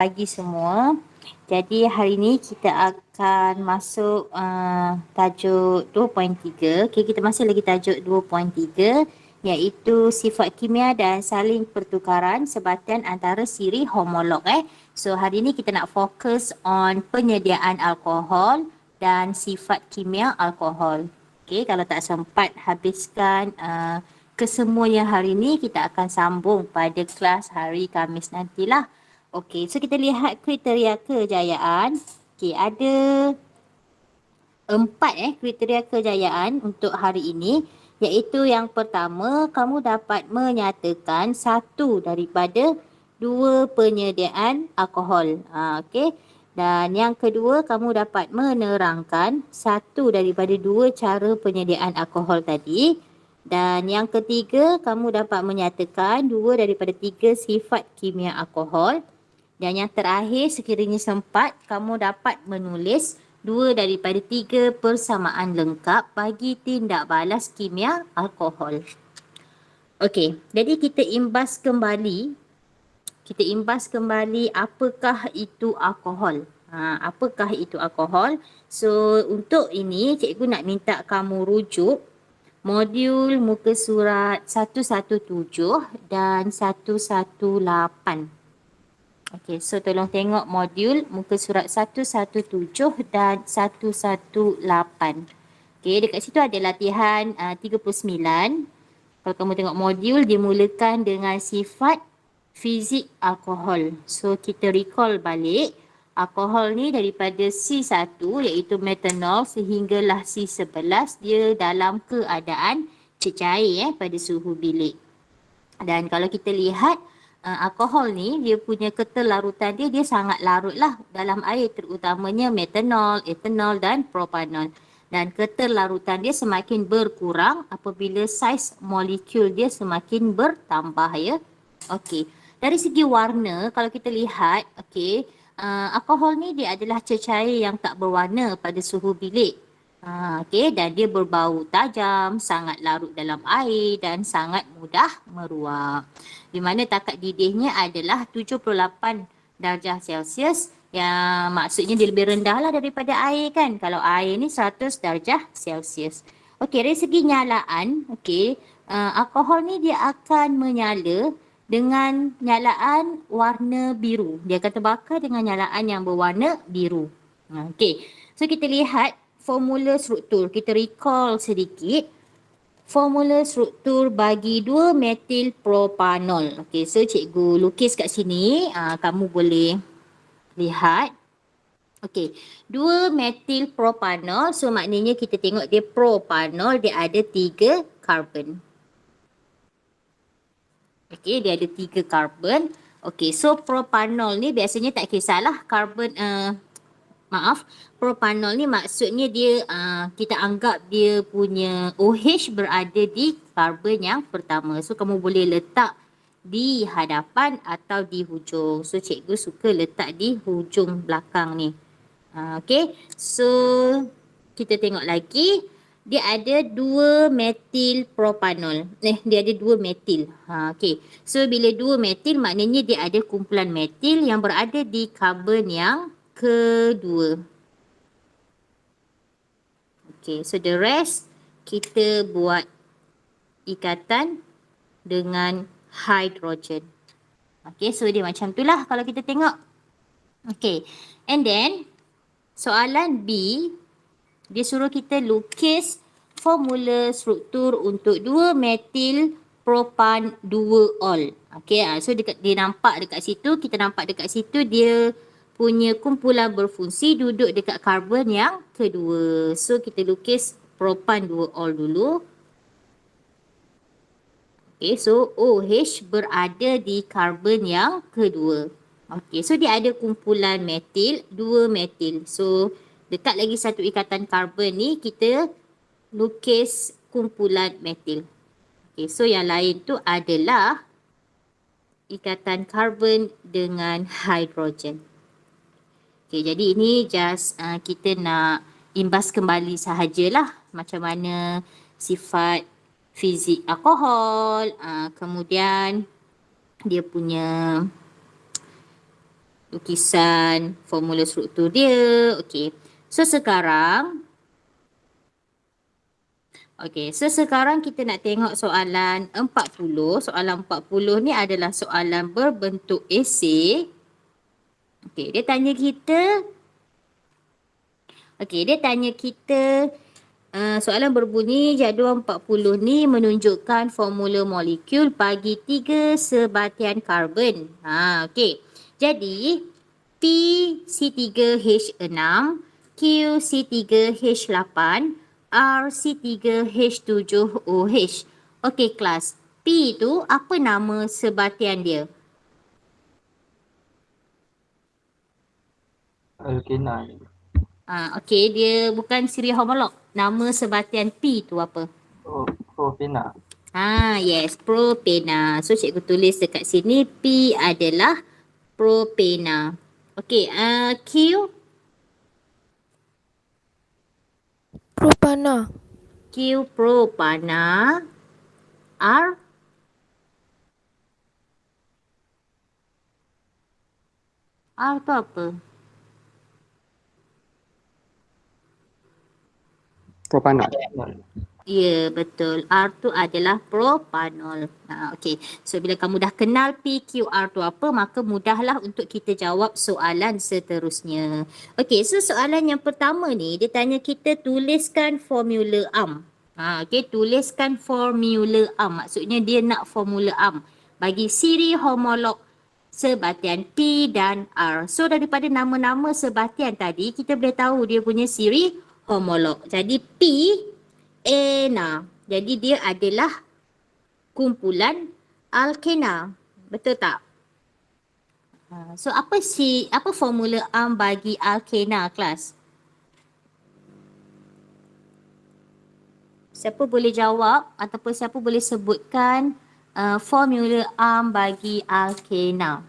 Pagi semua. Jadi hari ini kita akan masuk tajuk 2.3. Okay, kita masih lagi tajuk 2.3 iaitu sifat kimia dan saling pertukaran sebatian antara siri homolog. So hari ini kita nak fokus on penyediaan alkohol dan sifat kimia alkohol. Okay, kalau tak sempat habiskan kesemuanya hari ini, kita akan sambung pada kelas hari Khamis nantilah. Okey, so kita lihat kriteria kejayaan. Okey, ada 4 kriteria kejayaan untuk hari ini, iaitu yang pertama, kamu dapat menyatakan satu daripada 2 penyediaan alkohol. Okey. Dan yang kedua, kamu dapat menerangkan satu daripada 2 cara penyediaan alkohol tadi. Dan yang ketiga, kamu dapat menyatakan 2 daripada 3 sifat kimia alkohol. Dan yang terakhir, sekiranya sempat, kamu dapat menulis 2 daripada 3 persamaan lengkap bagi tindak balas kimia alkohol. Okey, jadi kita imbas kembali. Apakah itu alkohol. Apakah itu alkohol? So, untuk ini cikgu nak minta kamu rujuk modul muka surat 117 dan 118. Okey, so tolong tengok modul muka surat 117 dan 118. Okey, dekat situ ada latihan 39. Kalau kamu tengok modul, dia mulakan dengan sifat fizik alkohol. So, kita recall balik. Alkohol ni daripada C1 iaitu metanol sehinggalah C11, dia dalam keadaan cecair pada suhu bilik. Dan kalau kita lihat, alkohol ni dia punya keterlarutan dia sangat larut lah dalam air, terutamanya metanol, etanol dan propanol. Dan keterlarutan dia semakin berkurang apabila saiz molekul dia semakin bertambah ya. Okey. Dari segi warna, kalau kita lihat, okey, alkohol ni dia adalah cecair yang tak berwarna pada suhu bilik. Okey, dan dia berbau tajam, sangat larut dalam air dan sangat mudah meruap. Di mana takat didihnya adalah 78 darjah Celsius, yang maksudnya dia lebih rendah lah daripada air kan. Kalau air ni 100 darjah Celsius. Okey, dari segi nyalaan, okey, alkohol ni dia akan menyala dengan nyalaan warna biru. Dia akan terbakar dengan nyalaan yang berwarna biru. Okey, so kita lihat formula struktur. Kita recall sedikit. Formula struktur bagi 2 metil propanol. Okey, so cikgu lukis kat sini. Kamu boleh lihat. Okey, 2 metil propanol. So maknanya kita tengok dia propanol, dia ada 3 karbon. Okey, dia ada 3 karbon. Okey, so propanol ni biasanya tak kisahlah karbon propanol ni maksudnya dia kita anggap dia punya OH berada di karbon yang pertama. So kamu boleh letak di hadapan atau di hujung. So cikgu suka letak di hujung belakang ni. Okey. So kita tengok lagi. Dia ada 2 metil propanol. Dia ada 2 metil. Okey. So bila 2 metil maknanya dia ada kumpulan metil yang berada di karbon yang kedua. Okay, so the rest kita buat ikatan dengan hidrogen. Okay, so dia macam tu lah kalau kita tengok. Okay, and then soalan B, dia suruh kita lukis formula struktur untuk 2 metil propan 2 ol. Okay, so dia nampak dekat situ, kita nampak dekat situ dia punya kumpulan berfungsi duduk dekat karbon yang kedua. So kita lukis propan 2 ol dulu. Okay, so OH berada di karbon yang kedua. Okay, so dia ada kumpulan metil, 2 metil. So dekat lagi satu ikatan karbon ni kita lukis kumpulan metil. Okay, so yang lain tu adalah ikatan karbon dengan hidrogen. Okay, jadi ini just kita nak imbas kembali sahajalah macam mana sifat fizik alkohol, kemudian dia punya lukisan formula struktur dia. Okey. So sekarang sekarang kita nak tengok soalan 40. Soalan 40 ni adalah soalan berbentuk esei. Okey, dia tanya kita soalan berbunyi jadual 40 ni menunjukkan formula molekul bagi 3 sebatian karbon. Okey. Jadi P C3H6, Q C3H8, R C3H7OH. Okey kelas. P tu apa nama sebatian dia? Alkena. Okey, dia bukan siri homolog. Nama sebatian P tu apa? Propena. Yes, propena. So cikgu tulis dekat sini P adalah propena. Okey, Q Propana. Q propana. R tu apa? Propana. Ya, betul. R tu adalah propanol. Okey. So, bila kamu dah kenal PQR tu apa, maka mudahlah untuk kita jawab soalan seterusnya. Okey, so soalan yang pertama ni, dia tanya kita tuliskan formula AMP. Okey, tuliskan formula AMP. Maksudnya dia nak formula AMP bagi siri homolog sebatian P dan R. So, daripada nama-nama sebatian tadi, kita boleh tahu dia punya siri homolog. Jadi, P ena. Jadi dia adalah kumpulan alkena. Betul tak? So apa formula AMP bagi alkena kelas? Siapa boleh jawab ataupun siapa boleh sebutkan formula AMP bagi alkena?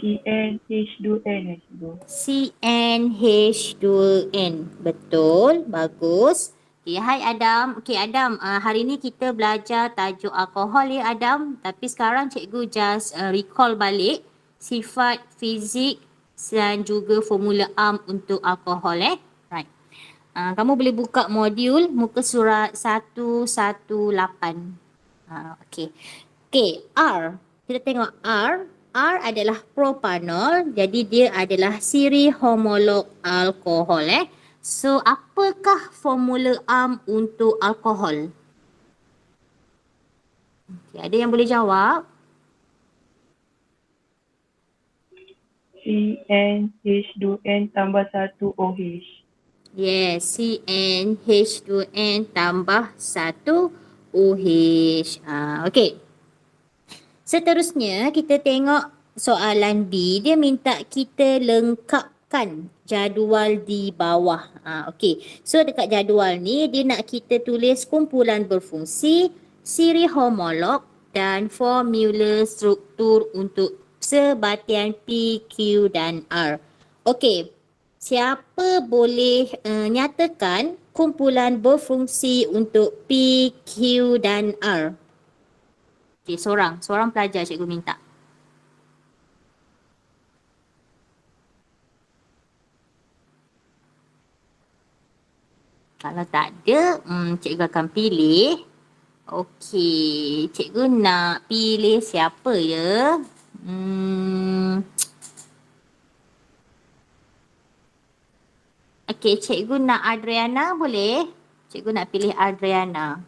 CnH2n. CnH2n. Betul, bagus. Okay, hai Adam. Okay Adam, hari ni kita belajar tajuk alkohol ya Adam. Tapi sekarang cikgu just recall balik sifat fizik dan juga formula AMP untuk alkohol Right. Kamu boleh buka modul muka surat 118. Okay. Okay, R. Kita tengok R. R adalah propanol. Jadi dia adalah siri homolog alkohol So, apakah formula AMP untuk alkohol? Okay, ada yang boleh jawab? CnH2n tambah 1 OH. Yes, CnH2n tambah 1 OH. Okey. Seterusnya, kita tengok soalan B. Dia minta kita lengkapkan jadual di bawah. Okey. So dekat jadual ni dia nak kita tulis kumpulan berfungsi, siri homolog dan formula struktur untuk sebatian P, Q dan R. Okey. Siapa boleh nyatakan kumpulan berfungsi untuk P, Q dan R? Okey, seorang pelajar cikgu minta. Kalau tak ada, cikgu akan pilih. Okey, cikgu nak pilih siapa ya? Okey, cikgu nak Adriana boleh? Cikgu nak pilih Adriana.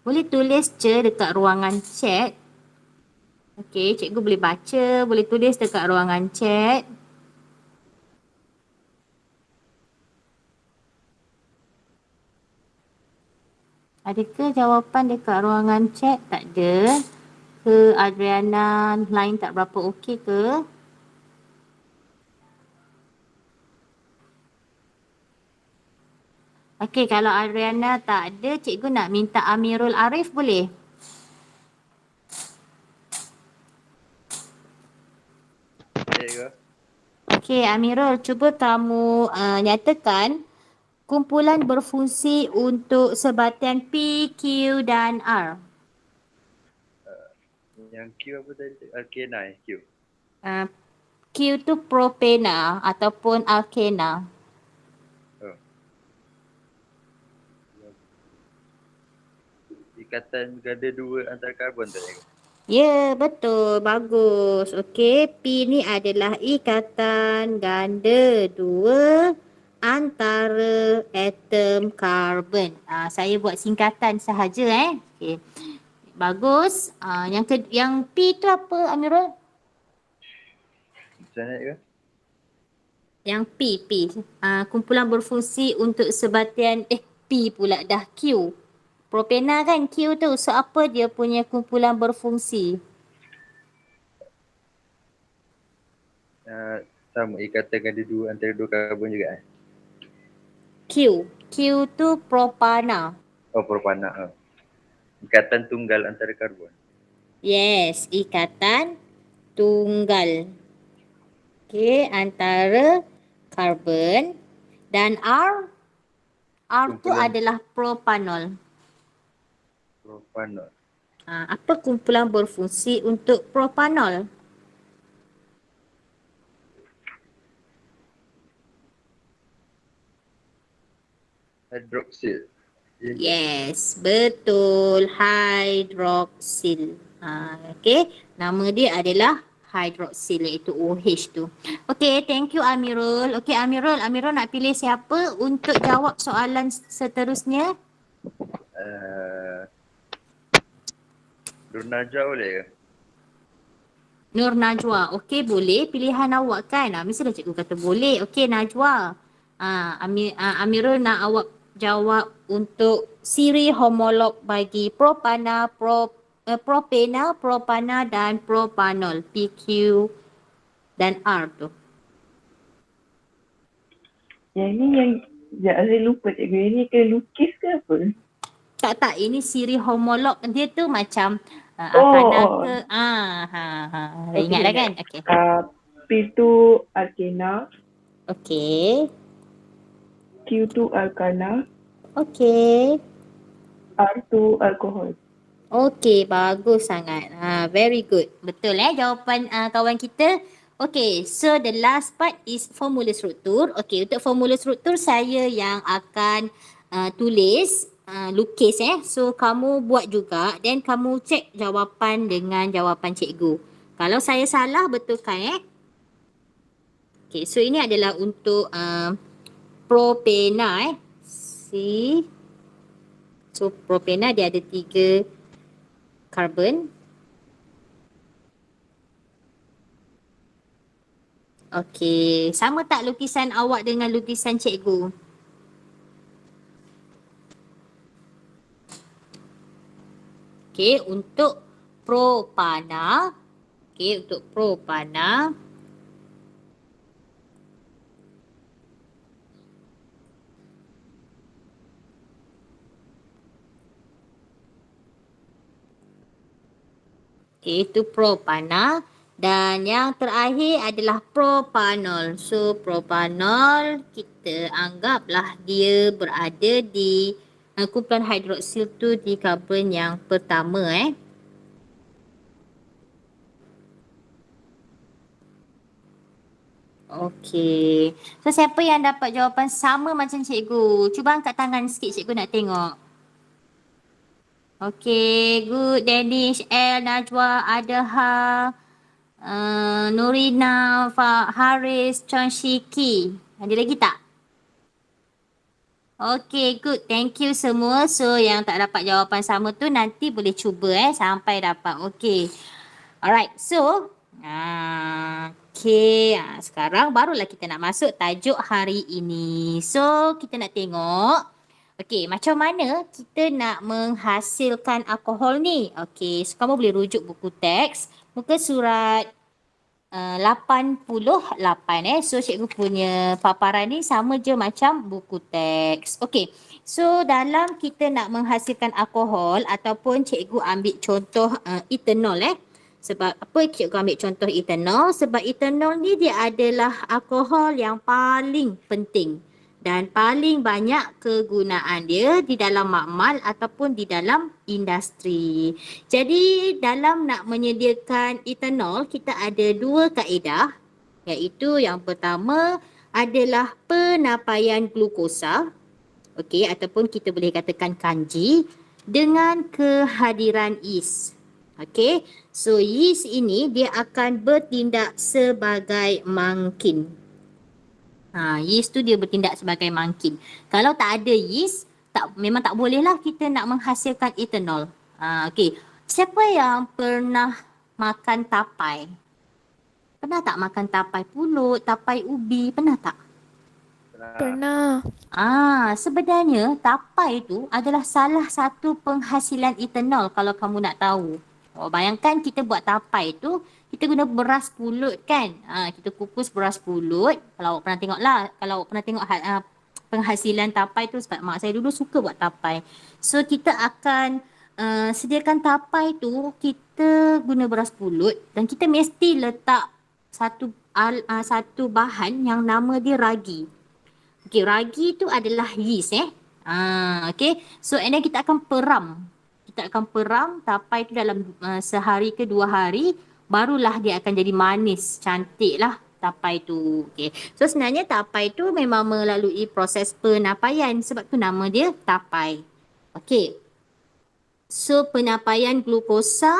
Boleh tulis je dekat ruangan chat. Okey, cikgu boleh baca, boleh tulis dekat ruangan chat. Adakah jawapan dekat ruangan chat? Tak ada. Ke Adriana line tak berapa okey ke? Okey, kalau Adriana tak ada, cikgu nak minta Amirul Arif boleh? Okey, Amirul, cuba kamu nyatakan kumpulan berfungsi untuk sebatian P, Q dan R. Yang Q apa tadi? Alkena Q. Uh, Q tu propena ataupun alkena. Oh. Ikatan ganda dua antara karbon tadi. Ya, betul. Bagus. Okey, P ni adalah ikatan ganda dua antara atom karbon. Saya buat singkatan sahaja Okey. Bagus. Yang P tu apa, Amirul? Macam mana ke? Yang P. Kumpulan berfungsi untuk sebatian P pula dah Q. Propena kan Q tu. So apa dia punya kumpulan berfungsi? Sama ikatan ganda dua antara dua karbon juga. Q. Q tu propana. Oh, propana. Ikatan tunggal antara karbon. Yes, ikatan tunggal. Okey, antara karbon dan R. R tu Kumpulan adalah propanol. propanol. Apa kumpulan berfungsi untuk propanol? Hidroksil. Yes, betul. Hidroksil. Okey, nama dia adalah hidroksil iaitu OH tu. Okey, thank you Amirul. Okey Amirul nak pilih siapa untuk jawab soalan seterusnya? Nur Najwa boleh ke? Nur Najwa. Okey, boleh. Pilihan awak kan? Mesti dah cikgu kata boleh. Okey, Najwa. Amirul nak awak jawab untuk siri homolog bagi propana, propena, propana dan propanol. PQ dan R tu. Yang ni yang saya lupa cikgu. Yang ni kena lukis ke apa? Tak, ini siri homolog. Dia tu macam Oh, alkana oh. ke? Ingat dah kan? Okey. P tu alkena, Okey. Q tu alkana, Okey. R tu alkohol. Okey, bagus sangat. Very good. Betul jawapan kawan kita. Okay, so the last part is formula struktur. Okay, untuk formula struktur saya yang akan tulis, lukis So, kamu buat juga dan kamu cek jawapan dengan jawapan cikgu. Kalau saya salah, betulkan Okay, so ini adalah untuk propena So, propena dia ada 3 karbon. Okey, sama tak lukisan awak dengan lukisan cikgu? Okey, untuk propana. Okey, untuk propana. Okey, itu propana. Dan yang terakhir adalah propanol. So, propanol kita anggaplah dia berada di kumpulan hidroksil tu di karbon yang pertama Okey. So, siapa yang dapat jawapan sama macam cikgu? Cuba angkat tangan sikit, cikgu nak tengok. Okey, good. Danish, L, Najwa, Adaha, Nurina, Haris, Chonshiki. Ada lagi tak? Okey, good. Thank you semua. So, yang tak dapat jawapan sama tu nanti boleh cuba sampai dapat. Okey. Alright, so sekarang barulah kita nak masuk tajuk hari ini. So, kita nak tengok macam mana kita nak menghasilkan alkohol ni. So kamu boleh rujuk buku teks, muka surat 88 So, cikgu punya paparan ni sama je macam buku teks. So dalam kita nak menghasilkan alkohol ataupun cikgu ambil contoh etanol Sebab apa cikgu ambil contoh etanol? Sebab etanol ni dia adalah alkohol yang paling penting dan paling banyak kegunaan dia di dalam makmal ataupun di dalam industri. Jadi dalam nak menyediakan etanol, kita ada dua kaedah, iaitu yang pertama adalah penapaian glukosa, okey, ataupun kita boleh katakan kanji dengan kehadiran yeast. Okey, so yeast ini dia akan bertindak sebagai mangkin. Yeast tu dia bertindak sebagai mangkin. Kalau tak ada yeast, memang tak bolehlah kita nak menghasilkan etanol. Okey, siapa yang pernah makan tapai? Pernah tak makan tapai pulut, tapai ubi? Pernah tak? Pernah. Sebenarnya tapai tu adalah salah satu penghasilan etanol kalau kamu nak tahu. Bayangkan kita buat tapai tu, kita guna beras pulut kan. Kita kukus beras pulut. Kalau awak pernah tengok lah, kalau awak pernah tengok penghasilan tapai tu, sebab mak saya dulu suka buat tapai. So kita akan sediakan tapai tu, kita guna beras pulut dan kita mesti letak satu bahan yang nama dia ragi. Okey, ragi tu adalah yeast okey. So and then kita akan peram. Kita akan peram tapai tu dalam sehari ke 2 hari, barulah dia akan jadi manis, cantik lah tapai tu. Okey. So sebenarnya tapai tu memang melalui proses penapaian, sebab tu nama dia tapai. Okey. So penapaian glukosa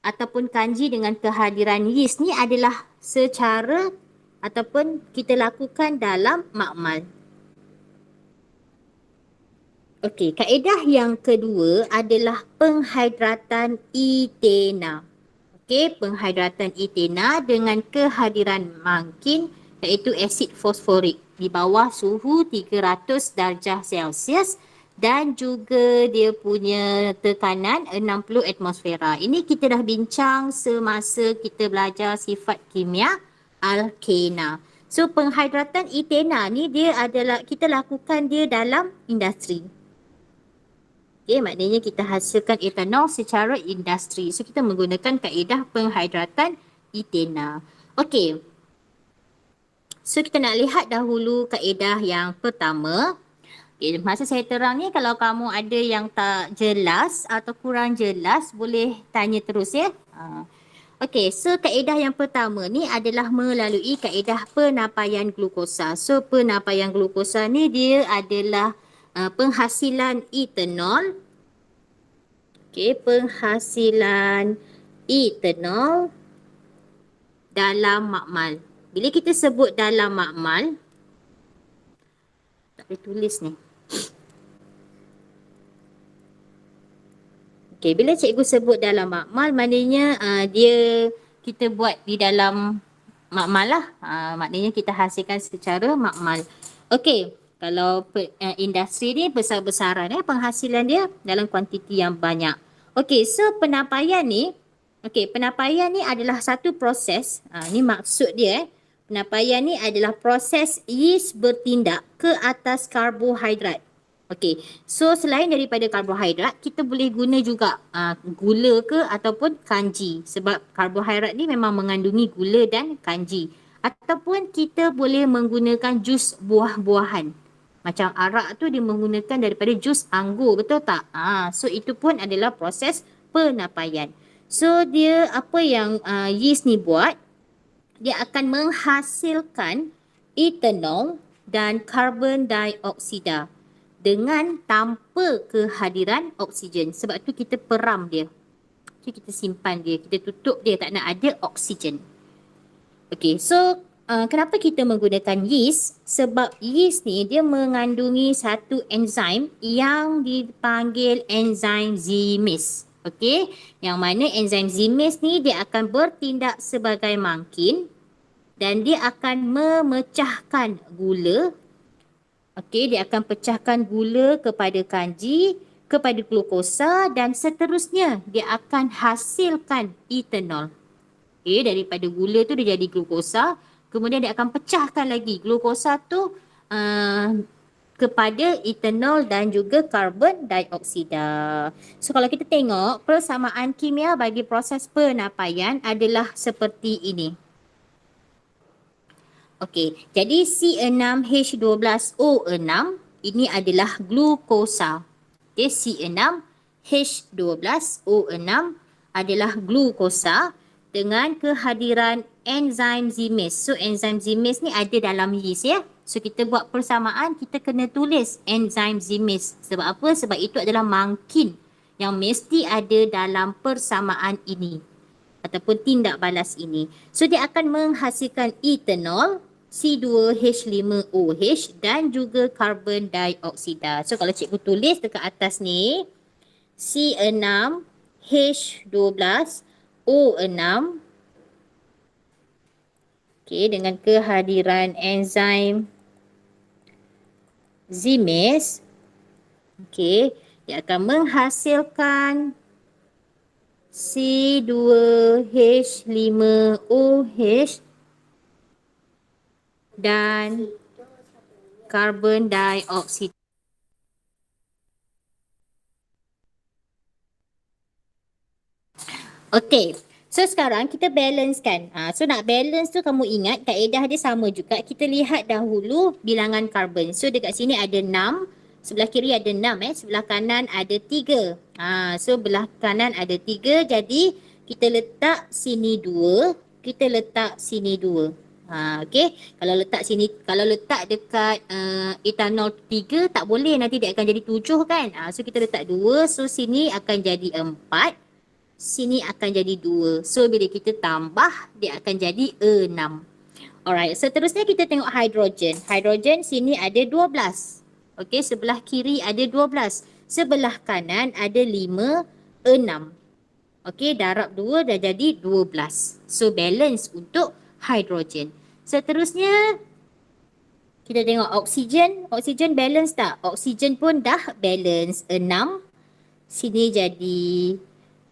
ataupun kanji dengan kehadiran yeast ni adalah secara ataupun kita lakukan dalam makmal. Okey, kaedah yang kedua adalah penghidratan etena. Okey, penghidratan etena dengan kehadiran mangkin iaitu asid fosforik di bawah suhu 300 darjah Celsius dan juga dia punya tekanan 60 atmosfera. Ini kita dah bincang semasa kita belajar sifat kimia alkena. So penghidratan etena ni dia adalah kita lakukan dia dalam industri. Okay, maknanya kita hasilkan etanol secara industri. So kita menggunakan kaedah penghidratan etena. Okey. So kita nak lihat dahulu kaedah yang pertama. Okay, masa saya terang ni, kalau kamu ada yang tak jelas atau kurang jelas, boleh tanya terus ya. Okey, so kaedah yang pertama ni adalah melalui kaedah penapaian glukosa. So penapaian glukosa ni dia adalah penghasilan etanol. Okey, penghasilan etanol dalam makmal. Bila kita sebut dalam makmal, tak boleh tulis ni. Okey, bila cikgu sebut dalam makmal, maknanya kita buat di dalam makmal lah. Maknanya kita hasilkan secara makmal. Okey, kalau industri ni besar-besaran penghasilan dia dalam kuantiti yang banyak. Okey, so penapaian ni, penapaian ni adalah satu proses. Ni maksud dia penapaian ni adalah proses yeast bertindak ke atas karbohidrat. Okey, so selain daripada karbohidrat, kita boleh guna juga gula ke ataupun kanji. Sebab karbohidrat ni memang mengandungi gula dan kanji. Ataupun kita boleh menggunakan jus buah-buahan. Macam arak tu dia menggunakan daripada jus anggur, betul tak? So itu pun adalah proses penapaian. So dia apa yang yeast ni buat, dia akan menghasilkan etanol dan karbon dioksida dengan tanpa kehadiran oksigen. Sebab tu kita peram dia. So kita simpan dia, kita tutup dia, tak nak ada oksigen. Okey, so kenapa kita menggunakan yeast? Sebab yeast ni dia mengandungi satu enzim yang dipanggil enzim Zymes. Okey, yang mana enzim Zymes ni dia akan bertindak sebagai mangkin dan dia akan memecahkan gula. Okey, dia akan pecahkan gula kepada kanji, kepada glukosa dan seterusnya dia akan hasilkan etanol. Okey, daripada gula tu dia jadi glukosa. Kemudian dia akan pecahkan lagi glukosa tu kepada etanol dan juga karbon dioksida. So kalau kita tengok persamaan kimia bagi proses penapaian adalah seperti ini. Okey, jadi C6H12O6 ini adalah glukosa. Okey, C6H12O6 adalah glukosa dengan kehadiran enzim zimase. So enzim zimase ni ada dalam yeast ya. So kita buat persamaan, kita kena tulis enzim zimase. Sebab apa? Sebab itu adalah mangkin yang mesti ada dalam persamaan ini ataupun tindak balas ini. So dia akan menghasilkan etanol, C2H5OH dan juga karbon dioksida. So kalau cikgu tulis dekat atas ni, C6H12O6 dengan kehadiran enzim zimase, dia akan menghasilkan C2H5OH dan karbon dioksida. Okey. So sekarang kita balance kan. So nak balance tu kamu ingat kaedah dia sama juga. Kita lihat dahulu bilangan karbon. So dekat sini ada 6. Sebelah kiri ada 6 sebelah kanan ada 3. So belah kanan ada 3, jadi kita letak sini 2, kita letak sini 2. Okey. Kalau letak dekat etanol 3 tak boleh, nanti dia akan jadi 7 kan. So kita letak 2, so sini akan jadi 4, sini akan jadi 2. So bila kita tambah dia akan jadi 6. Alright, seterusnya kita tengok hidrogen. Hidrogen sini ada 12. Okey, sebelah kiri ada 12. Sebelah kanan ada 5, 6. Okey, darab 2 dah jadi 12. So balance untuk hidrogen. Seterusnya kita tengok oksigen. Oksigen balance tak? Oksigen pun dah balance 6. Sini jadi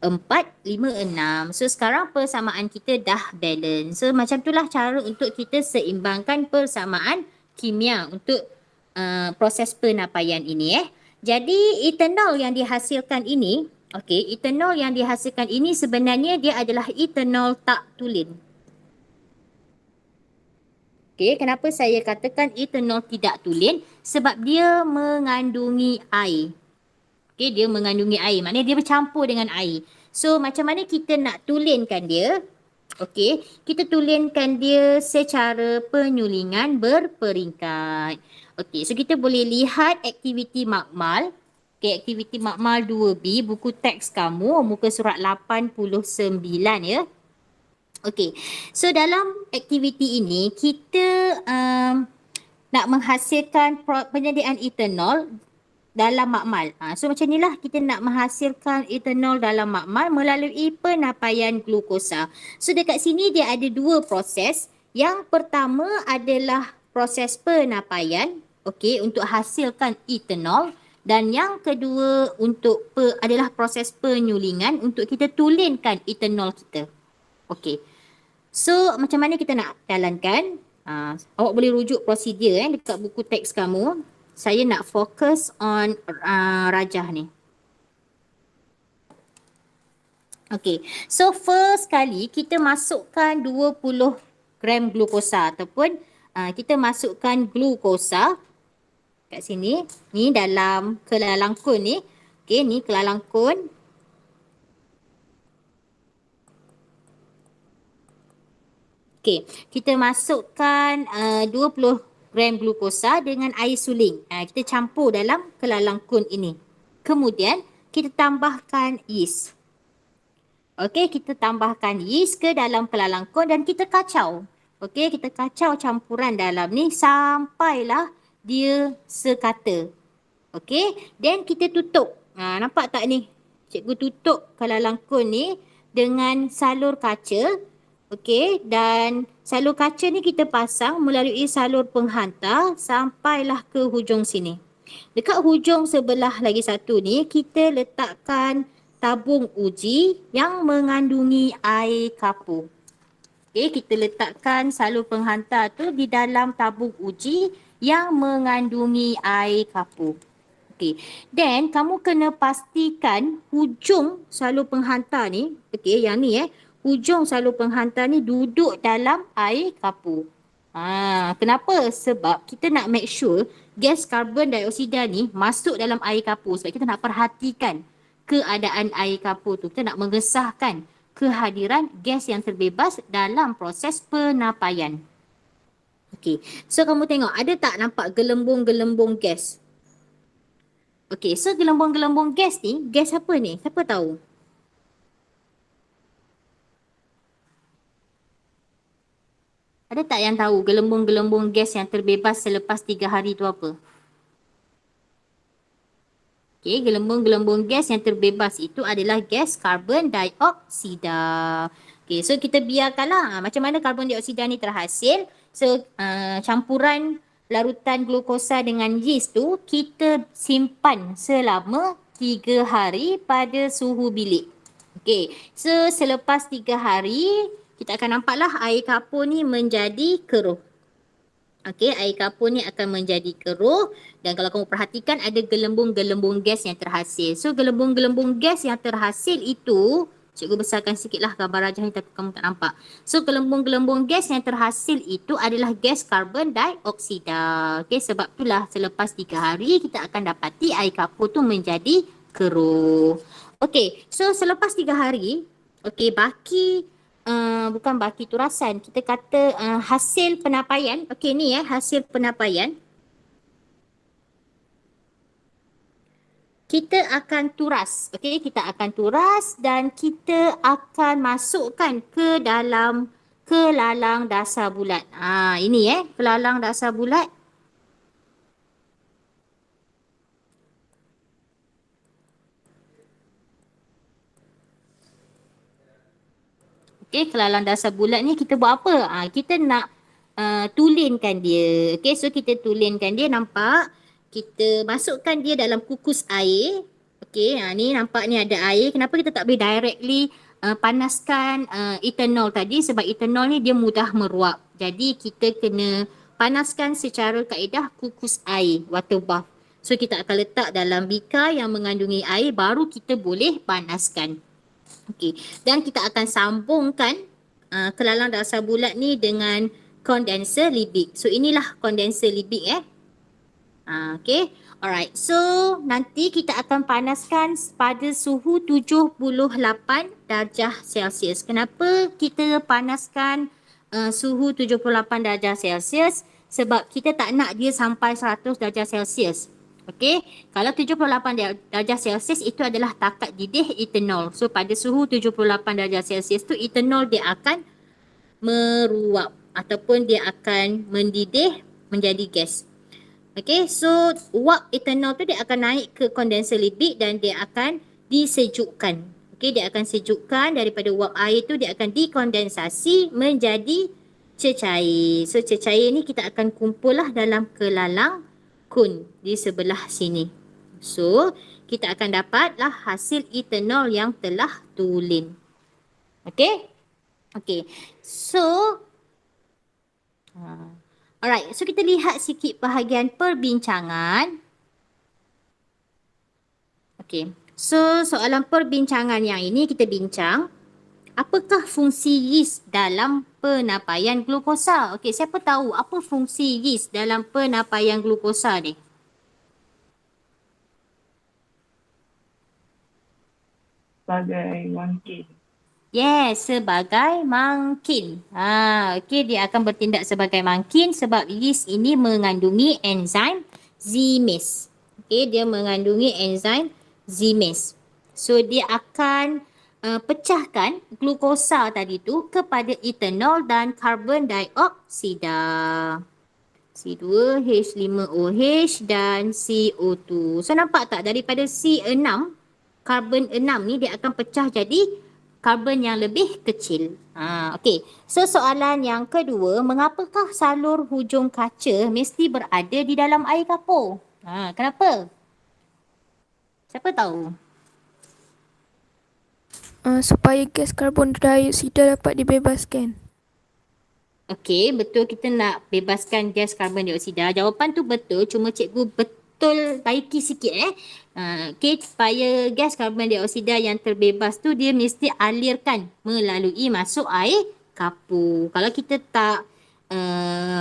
4, 5, 6. So sekarang persamaan kita dah balance. So macam itulah cara untuk kita seimbangkan persamaan kimia untuk proses penapaian ini Jadi etanol yang dihasilkan ini, etanol yang dihasilkan ini sebenarnya dia adalah etanol tak tulen. Kenapa saya katakan etanol tidak tulen? Sebab dia mengandungi air. Dia mengandungi air, maknanya dia bercampur dengan air. So macam mana kita nak tulenkan dia? Kita tulenkan dia secara penyulingan berperingkat. So kita boleh lihat aktiviti makmal. Aktiviti makmal 2B, buku teks kamu, muka surat 89 ya. So dalam aktiviti ini kita nak menghasilkan penyediaan etanol dalam makmal. So macam inilah kita nak menghasilkan etanol dalam makmal melalui penapaian glukosa. So dekat sini dia ada 2 proses. Yang pertama adalah proses penapaian, untuk hasilkan etanol, dan yang kedua adalah proses penyulingan untuk kita tulenkan etanol kita. So macam mana kita nak jalankan? Awak boleh rujuk prosedur dekat buku teks kamu. Saya nak fokus on rajah ni. So first kali kita masukkan 20 gram glukosa ataupun kita masukkan glukosa kat sini. Ni dalam kelalangkun ni. Ni kelalangkun. Kita masukkan 20 gram glukosa dengan air suling. Kita campur dalam kelalangkun ini. Kemudian kita tambahkan yeast. Kita tambahkan yeast ke dalam kelalangkun dan kita kacau. Kita kacau campuran dalam ni sampailah dia sekata. Then kita tutup. Nampak tak ni? Cikgu tutup kelalangkun ni dengan salur kaca. Dan salur kaca ni kita pasang melalui salur penghantar sampailah ke hujung sini. Dekat hujung sebelah lagi satu ni kita letakkan tabung uji yang mengandungi air kapur. Kita letakkan salur penghantar tu di dalam tabung uji yang mengandungi air kapur. Then kamu kena pastikan hujung salur penghantar ni, yang ni hujung salur penghantar ni duduk dalam air kapur. Kenapa? Sebab kita nak make sure gas karbon dioksida ni masuk dalam air kapur. Sebab kita nak perhatikan keadaan air kapur tu. Kita nak mengesahkan kehadiran gas yang terbebas dalam proses penapaian. Okey, so kamu tengok ada tak nampak gelembung-gelembung gas? Okey, so gelembung-gelembung gas ni, gas apa ni? Siapa tahu? Ada tak yang tahu gelembung-gelembung gas yang terbebas selepas 3 hari tu apa? Okey, gelembung-gelembung gas yang terbebas itu adalah gas karbon dioksida. Okey, so kita biarkanlah macam mana karbon dioksida ni terhasil. So, campuran larutan glukosa dengan yeast tu kita simpan selama 3 hari pada suhu bilik. Okey, so selepas 3 hari kita akan nampaklah air kapur ni menjadi keruh. Okey, air kapur ni akan menjadi keruh dan kalau kamu perhatikan ada gelembung-gelembung gas yang terhasil. So gelembung-gelembung gas yang terhasil itu, cikgu besarkan sikitlah gambar rajah ni tapi kamu tak nampak. So gelembung-gelembung gas yang terhasil itu adalah gas karbon dioksida. Okey, sebab itulah selepas 3 hari kita akan dapati air kapur tu menjadi keruh. Okey, so selepas 3 hari, okey, bukan baki turasan, kita kata hasil penapaian. Okey, ni hasil penapaian. Kita akan turas. Okey, kita akan turas dan kita akan masukkan ke dalam kelalang dasar bulat. Ini kelalang dasar bulat. Okey, kelalang dasar bulat ni kita buat apa? Kita nak tulinkan dia. Okey, so kita tulinkan dia, nampak? Kita masukkan dia dalam kukus air. Okey, ni nampak ni ada air. Kenapa kita tak boleh directly panaskan ethanol tadi? Sebab ethanol ni dia mudah meruap. Jadi kita kena panaskan secara kaedah kukus air, water bath. So kita akan letak dalam bika yang mengandungi air, baru kita boleh panaskan. Okey, dan kita akan sambungkan kelalang dasar bulat ni dengan kondenser Liebig. So inilah kondenser Liebig Okey, alright. So nanti kita akan panaskan pada suhu 78 darjah Celsius. Kenapa kita panaskan suhu 78 darjah Celsius? Sebab kita tak nak dia sampai 100 darjah Celsius. Okey, kalau 78 darjah Celsius itu adalah takat didih ethanol. So pada suhu 78 darjah Celsius tu ethanol dia akan meruap ataupun dia akan mendidih menjadi gas. Okey, so uap ethanol tu dia akan naik ke kondenser Liebig dan dia akan disejukkan. Okey, dia akan sejukkan daripada uap air tu, dia akan dikondensasi menjadi cecair. So cecair ni kita akan kumpul lah dalam kelalang kun di sebelah sini. So kita akan dapatlah hasil ethanol yang telah tulen. Okey? Okey. So alright, so kita lihat sikit bahagian perbincangan. Okey, so soalan perbincangan yang ini kita bincang. Apakah fungsi yeast dalam penapaian glukosa? Okey, siapa tahu apa fungsi yeast dalam penapaian glukosa ni? Sebagai mangkin. Yes, sebagai mangkin. Okey, dia akan bertindak sebagai mangkin sebab yeast ini mengandungi enzim zymase. Okey, dia mengandungi enzim zymase. So dia akan pecahkan glukosa tadi tu kepada ethanol dan karbon dioksida. C2H5OH dan CO2. So nampak tak daripada C6, karbon 6 ni dia akan pecah jadi karbon yang lebih kecil. Okey. So soalan yang kedua, mengapakah salur hujung kaca mesti berada di dalam air kapur? Kenapa? Siapa tahu? Supaya gas karbon dioksida dapat dibebaskan. Okey, betul kita nak bebaskan gas karbon dioksida. Jawapan tu betul, cuma cikgu betul baiki sikit Okey, supaya gas karbon dioksida yang terbebas tu dia mesti alirkan melalui masuk air kapur. Kalau kita tak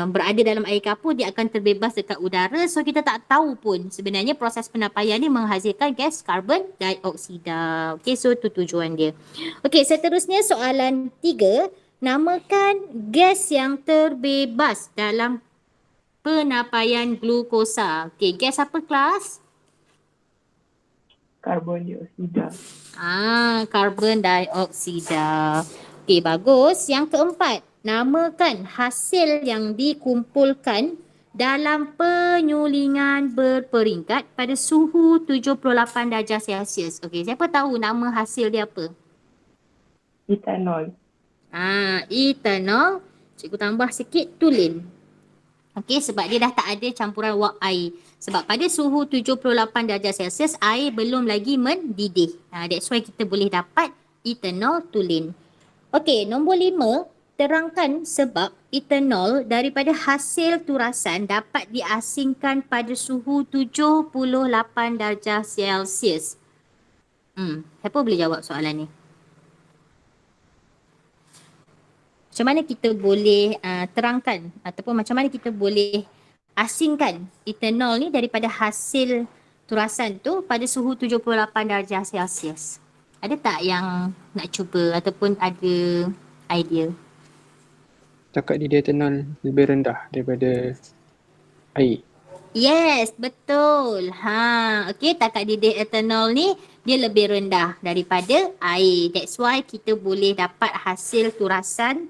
berada dalam air kapur, dia akan terbebas dekat udara. So kita tak tahu pun sebenarnya proses penapaian ni menghasilkan gas karbon dioksida. Okay, so tu tujuan dia. Okay, seterusnya soalan 3. Namakan gas yang terbebas dalam penapaian glukosa. Okay, gas apa kelas? Karbon dioksida. Karbon dioksida. Okey, bagus. Yang keempat, namakan hasil yang dikumpulkan dalam penyulingan berperingkat pada suhu 78 darjah Celsius. Okey, siapa tahu nama hasil dia apa? Etanol. Etanol. Cikgu tambah sikit, tulen. Okey, sebab dia dah tak ada campuran wap air. Sebab pada suhu 78 darjah Celsius, air belum lagi mendidih. That's why kita boleh dapat etanol tulen. Okey, nombor 5. Terangkan sebab etanol daripada hasil turasan dapat diasingkan pada suhu 78 darjah Celsius. Siapa boleh jawab soalan ni? Macam mana kita boleh terangkan ataupun macam mana kita boleh asingkan etanol ni daripada hasil turasan tu pada suhu 78 darjah Celsius? Ada tak yang nak cuba ataupun ada idea? Cakap dia etanol lebih rendah daripada air. Yes, betul. Okey, takat didih etanol ni dia lebih rendah daripada air. That's why kita boleh dapat hasil turasan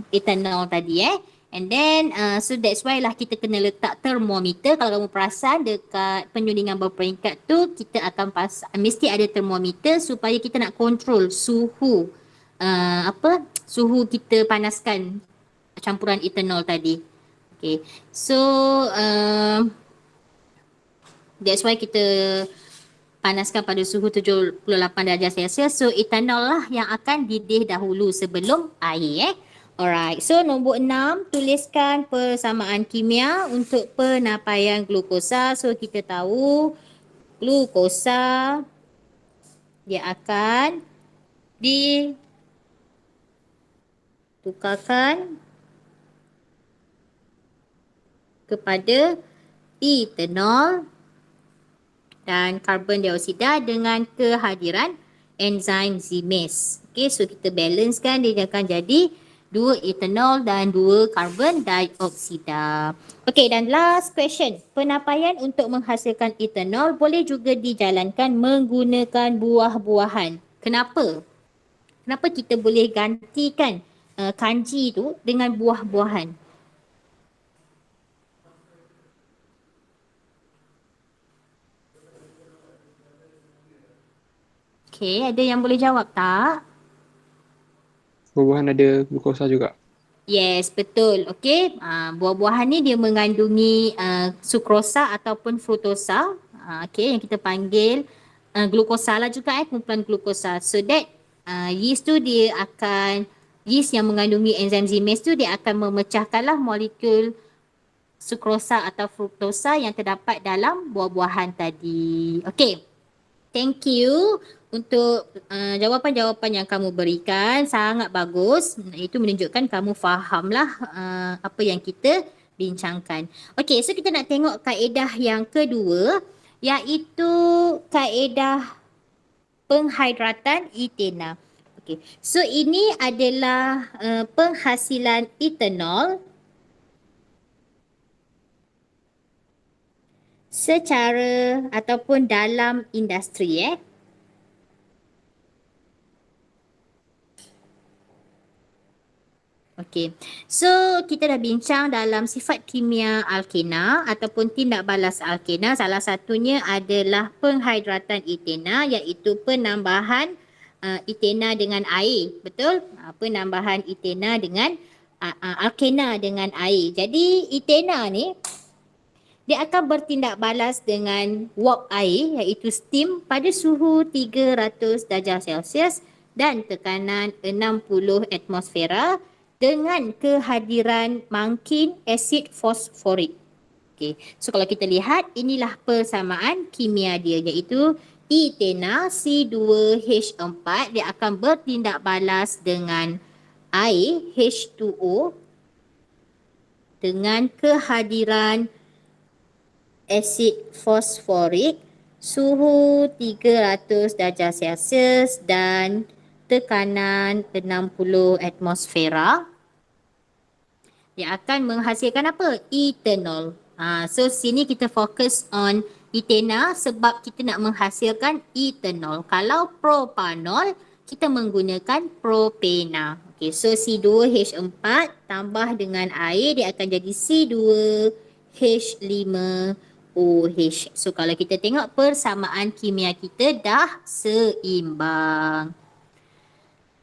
etanol tadi And then so that's why lah kita kena letak termometer. Kalau kamu perasan dekat penyulingan berperingkat tu, kita akan mesti ada termometer supaya kita nak kontrol suhu suhu kita panaskan campuran etanol tadi. Okay, so that's why kita panaskan pada suhu 78 darjah Celsius. So etanol lah yang akan didih dahulu sebelum air Alright, so nombor 6, tuliskan persamaan kimia untuk penapaian glukosa. So kita tahu glukosa dia akan ditukarkan kepada etanol dan karbon dioksida dengan kehadiran enzim zimase. Okay, so kita balancekan, dia akan jadi 2 etanol dan 2 karbon dioksida. Okey, dan last question. Penapaian untuk menghasilkan etanol boleh juga dijalankan menggunakan buah-buahan. Kenapa? Kenapa kita boleh gantikan kanji tu dengan buah-buahan? Okey, ada yang boleh jawab tak? Buah-buahan ada glukosa juga. Yes, betul. Okey, buah-buahan ni dia mengandungi sukrosa ataupun fruktosa. Okey, yang kita panggil glukosa lah juga kumpulan glukosa. So that yeast tu yeast yang mengandungi enzim zimase tu dia akan memecahkanlah molekul sukrosa atau fruktosa yang terdapat dalam buah-buahan tadi. Okey. Thank you untuk jawapan-jawapan yang kamu berikan, sangat bagus. Itu menunjukkan kamu fahamlah apa yang kita bincangkan. Okey, so kita nak tengok kaedah yang kedua, iaitu kaedah penghidratan etena. Okey, so ini adalah penghasilan etanol secara ataupun dalam industri Okey, so kita dah bincang dalam sifat kimia alkena ataupun tindak balas alkena. Salah satunya adalah penghidratan etena, iaitu penambahan etena dengan air. Betul? Penambahan etena dengan alkena dengan air. Jadi etena ni dia akan bertindak balas dengan wap air, iaitu steam, pada suhu 300 darjah Celsius dan tekanan 60 atmosfera dengan kehadiran mangkin asid fosforik. Okay. So kalau kita lihat, inilah persamaan kimia dia, iaitu etena C2H4 dia akan bertindak balas dengan air H2O dengan kehadiran asid fosforik suhu 300 darjah Celsius dan tekanan 60 atmosfera, dia akan menghasilkan apa? Ethanol. So sini kita fokus on etana sebab kita nak menghasilkan ethanol. Kalau propanol, kita menggunakan propena. Okay, so C2H4 tambah dengan air, dia akan jadi C2H5OH. So kalau kita tengok persamaan kimia kita dah seimbang.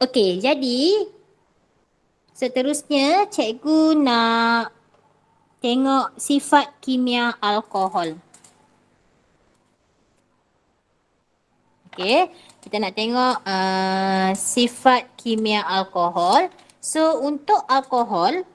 Okey, jadi seterusnya cikgu nak tengok sifat kimia alkohol. Okey, kita nak tengok sifat kimia alkohol. So untuk alkohol,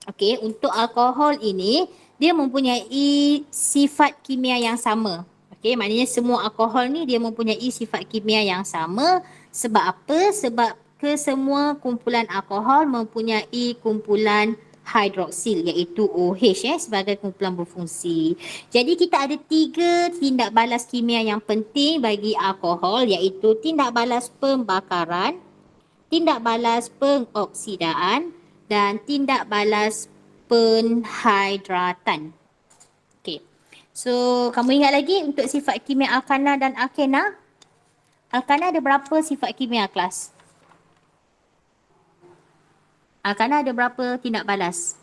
okey, untuk alkohol ini dia mempunyai sifat kimia yang sama. Okey, maknanya semua alkohol ni dia mempunyai sifat kimia yang sama. Sebab apa? Sebab kesemua kumpulan alkohol mempunyai kumpulan hidroksil iaitu OH sebagai kumpulan berfungsi. Jadi kita ada 3 tindak balas kimia yang penting bagi alkohol iaitu tindak balas pembakaran, tindak balas pengoksidaan dan tindak balas penhidratan. Okey. So kamu ingat lagi untuk sifat kimia alkana dan alkena? Alkana ada berapa sifat kimia kelas? Alkana ada berapa tindak balas?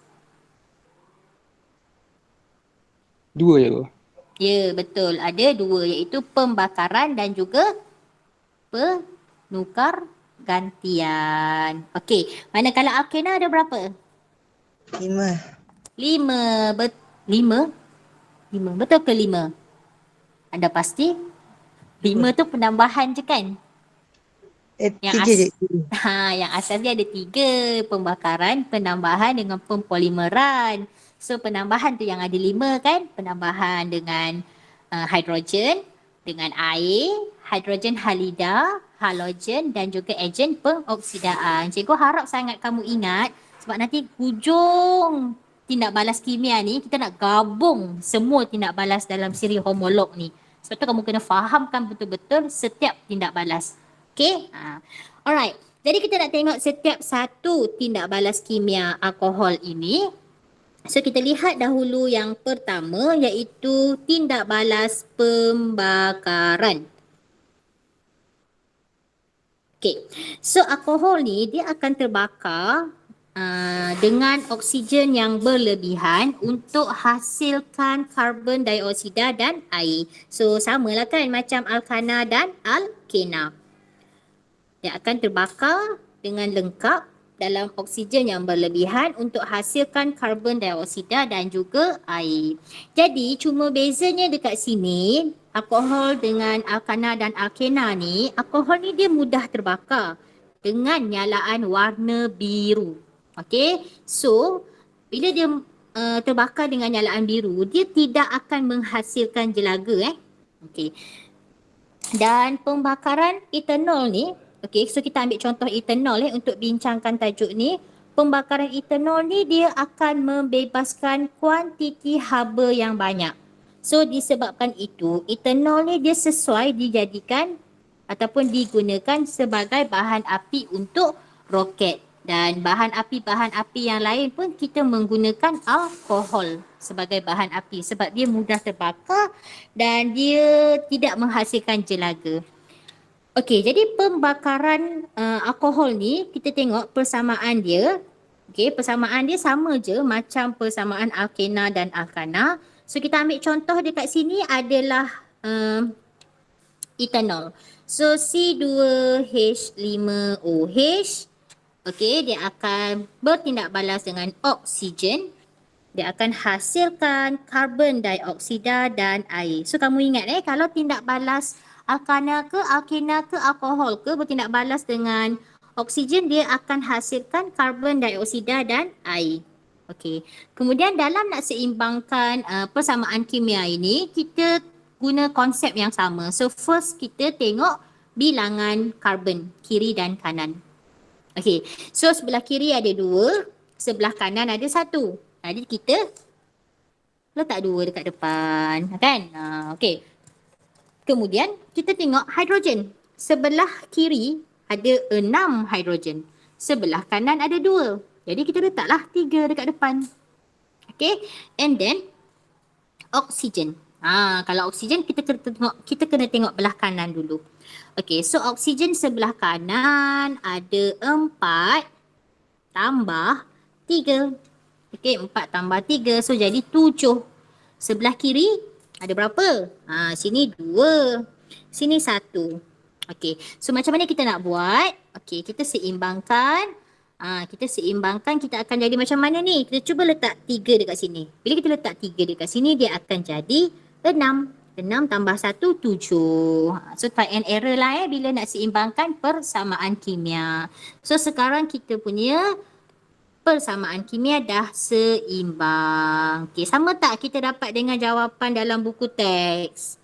2 je tu. Ya, betul. Ada 2 iaitu pembakaran dan juga penukar gantian. Okey, manakala alkena ada berapa? 5. 5. 5? Betul ke 5? Anda pasti? 5 tu penambahan je kan? Yang 3 je. yang asal dia ada 3, pembakaran, penambahan dengan pempolimeran. So penambahan tu yang ada 5 kan? Penambahan dengan hidrogen, dengan air, hidrogen halida, halogen dan juga ejen pengoksidaan. Cikgu harap sangat kamu ingat sebab nanti hujung tindak balas kimia ni kita nak gabung semua tindak balas dalam siri homolog ni. Sebab tu kamu kena fahamkan betul-betul setiap tindak balas. Okay? Alright. Jadi kita nak tengok setiap satu tindak balas kimia alkohol ini. So kita lihat dahulu yang pertama iaitu tindak balas pembakaran. Okay. So alkohol ni dia akan terbakar dengan oksigen yang berlebihan untuk hasilkan karbon dioksida dan air. So samalah kan macam alkana dan alkena. Dia akan terbakar dengan lengkap dalam oksigen yang berlebihan untuk hasilkan karbon dioksida dan juga air. Jadi cuma bezanya dekat sini, alkohol dengan alkana dan alkena ni, alkohol ni dia mudah terbakar dengan nyalaan warna biru. Okey, so bila dia terbakar dengan nyalaan biru, dia tidak akan menghasilkan jelaga Okey. Dan pembakaran etanol ni, okey, so kita ambil contoh etanol untuk bincangkan tajuk ni. Pembakaran etanol ni dia akan membebaskan kuantiti haba yang banyak. So disebabkan itu, etanol ni dia sesuai dijadikan ataupun digunakan sebagai bahan api untuk roket. Dan bahan api yang lain pun kita menggunakan alkohol sebagai bahan api sebab dia mudah terbakar dan dia tidak menghasilkan jelaga. Okey, jadi pembakaran alkohol ni kita tengok persamaan dia. Okey, persamaan dia sama je macam persamaan alkena dan alkana. So kita ambil contoh dekat sini adalah etanol. So C2H5OH. Okey, dia akan bertindak balas dengan oksigen. Dia akan hasilkan karbon dioksida dan air. So kamu ingat kalau tindak balas alkana ke, alkena ke, alkohol ke bertindak balas dengan oksigen, dia akan hasilkan karbon dioksida dan air. Okey. Kemudian dalam nak seimbangkan persamaan kimia ini, kita guna konsep yang sama. So first kita tengok bilangan karbon kiri dan kanan. Okey, so sebelah kiri ada 2, sebelah kanan ada 1. Jadi kita letak 2 dekat depan, kan? Okey. Kemudian kita tengok hidrogen. Sebelah kiri ada 6 hidrogen. Sebelah kanan ada 2. Jadi kita letaklah 3 dekat depan. Okay. And then oksigen. Kalau oksigen kita kena tengok belah kanan dulu. Okay, so oksigen sebelah kanan ada 4 tambah 3. Okay, 4 tambah 3, so jadi 7. Sebelah kiri ada berapa? Sini 2, sini 1. Okay, so macam mana kita nak buat? Okay, kita seimbangkan. Kita akan jadi macam mana ni? Kita cuba letak 3 dekat sini. Bila kita letak 3 dekat sini, dia akan jadi 6. 6 tambah 1, 7. So try and error lah bila nak seimbangkan persamaan kimia. So sekarang kita punya persamaan kimia dah seimbang. Okay, sama tak kita dapat dengan jawapan dalam buku teks?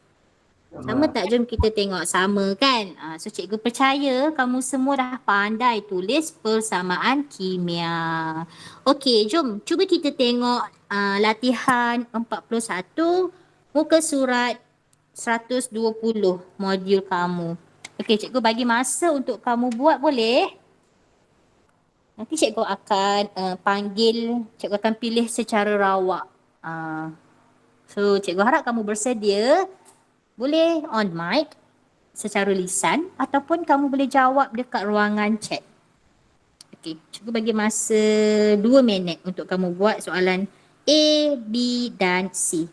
Sama tak? Jom kita tengok, sama kan? So cikgu percaya kamu semua dah pandai tulis persamaan kimia. Okey, jom cuba kita tengok latihan 41 muka surat 120 modul kamu. Okey, cikgu bagi masa untuk kamu buat, boleh? Nanti cikgu akan cikgu akan pilih secara rawak. So cikgu harap kamu bersedia. Boleh on mic secara lisan ataupun kamu boleh jawab dekat ruangan chat. Okey, cikgu bagi masa 2 minit untuk kamu buat soalan A, B dan C.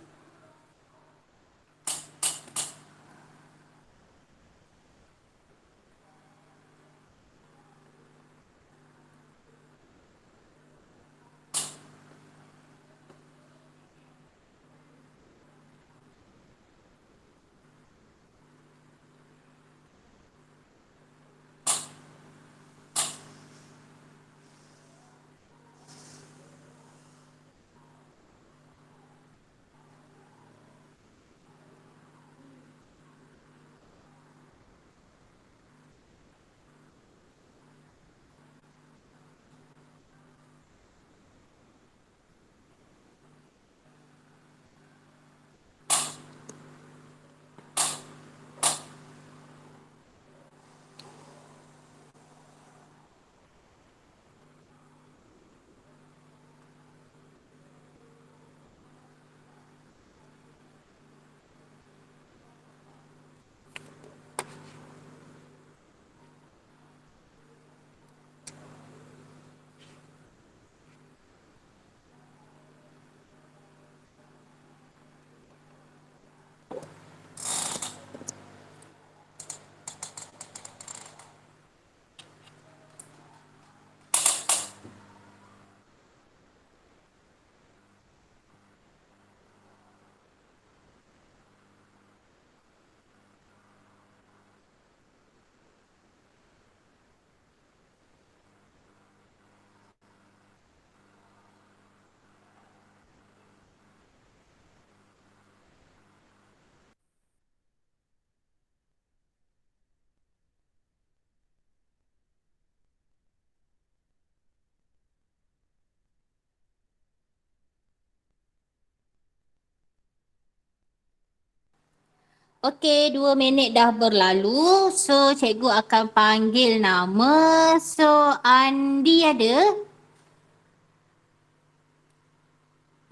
Okey, 2 minit dah berlalu. So, cikgu akan panggil nama. So, Andi ada?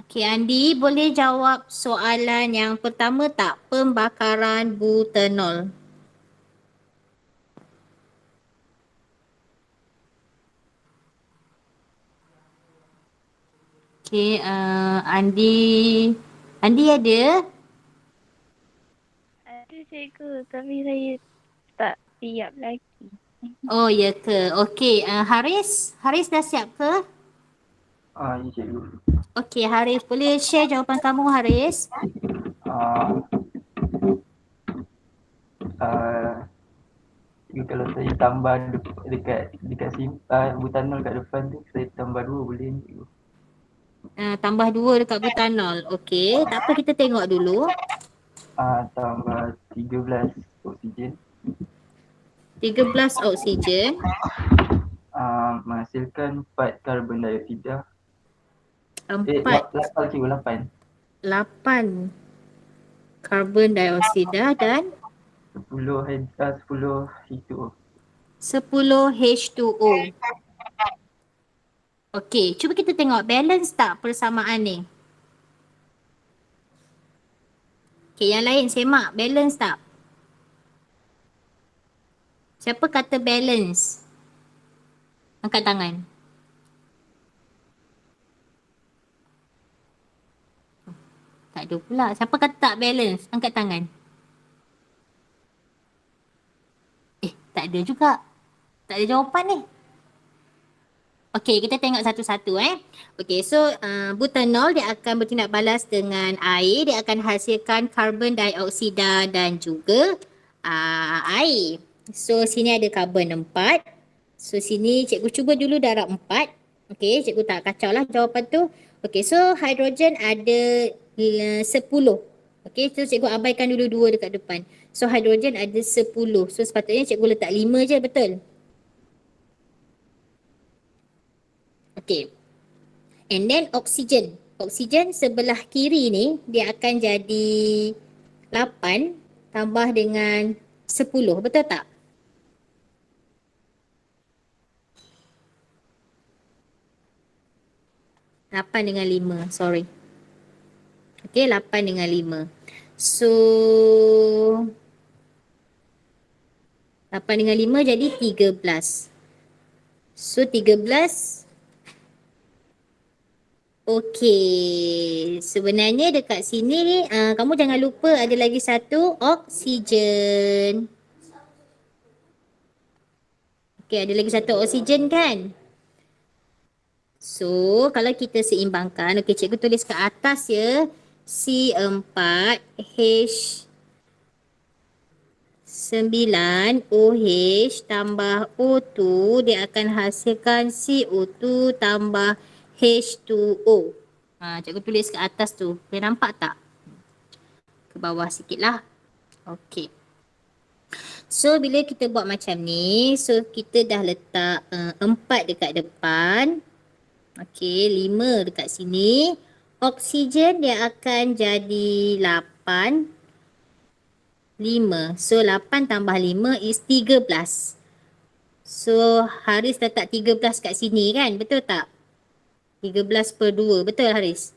Okey, Andi boleh jawab soalan yang pertama tak? Pembakaran butanol. Okey, Andi ada? Cikgu, tapi saya tak siap lagi. Oh, ya ke? Okey, Haris dah siap ke? Ya cikgu. Okey, Haris, boleh share jawapan kamu, Haris? Cikgu, kalau saya tambah dekat butanol kat depan tu, saya tambah 2 boleh ni cikgu? Tambah 2 dekat butanol. Okey, tak apa, kita tengok dulu. Tambah 13 oksigen. 13 oksigen. Menghasilkan 4 karbon dioksida. 4, 8 cikgu, 8. 8 karbon dioksida dan 10 H2O. 10 H2O. Okey, cuba kita tengok balance tak persamaan ni. Okey, yang lain semak, balance tak? Siapa kata balance? Angkat tangan. Tak ada pula. Siapa kata tak balance? Angkat tangan. Tak ada juga. Tak ada jawapan ni. Okey, kita tengok satu-satu Okey, so butanol dia akan bertindak balas dengan air. Dia akan hasilkan karbon dioksida dan juga air. So, sini ada karbon 4. So, sini cikgu cuba dulu darab 4. Okey, cikgu tak kacau lah jawapan tu. Okey, so hidrogen ada 10. Okey, so cikgu abaikan dulu 2 dekat depan. So, hidrogen ada 10. So, sepatutnya cikgu letak 5 je, betul? Okay. And then oksigen. Oksigen sebelah kiri ni dia akan jadi 8 tambah dengan 10. Betul tak? Lapan dengan 5. Sorry. Okay, 8 dengan 5. So 8 dengan 5 jadi 13. So 13. Okey, sebenarnya dekat sini ni kamu jangan lupa ada lagi satu oksigen. Okey, ada lagi satu oksigen kan? So, kalau kita seimbangkan, okey cikgu tulis ke atas ya. C4H9OH tambah O2 dia akan hasilkan CO2 tambah H2O. Cikgu tulis ke atas tu. Boleh nampak tak? Ke bawah sikit lah. Okey. So, bila kita buat macam ni, so kita dah letak 4 dekat depan. Okey, 5 dekat sini. Oksigen dia akan jadi 8. 5. So, 8 tambah 5 is 13. So, Haris letak 13 kat sini kan? Betul tak? 13/2. Betul Haris?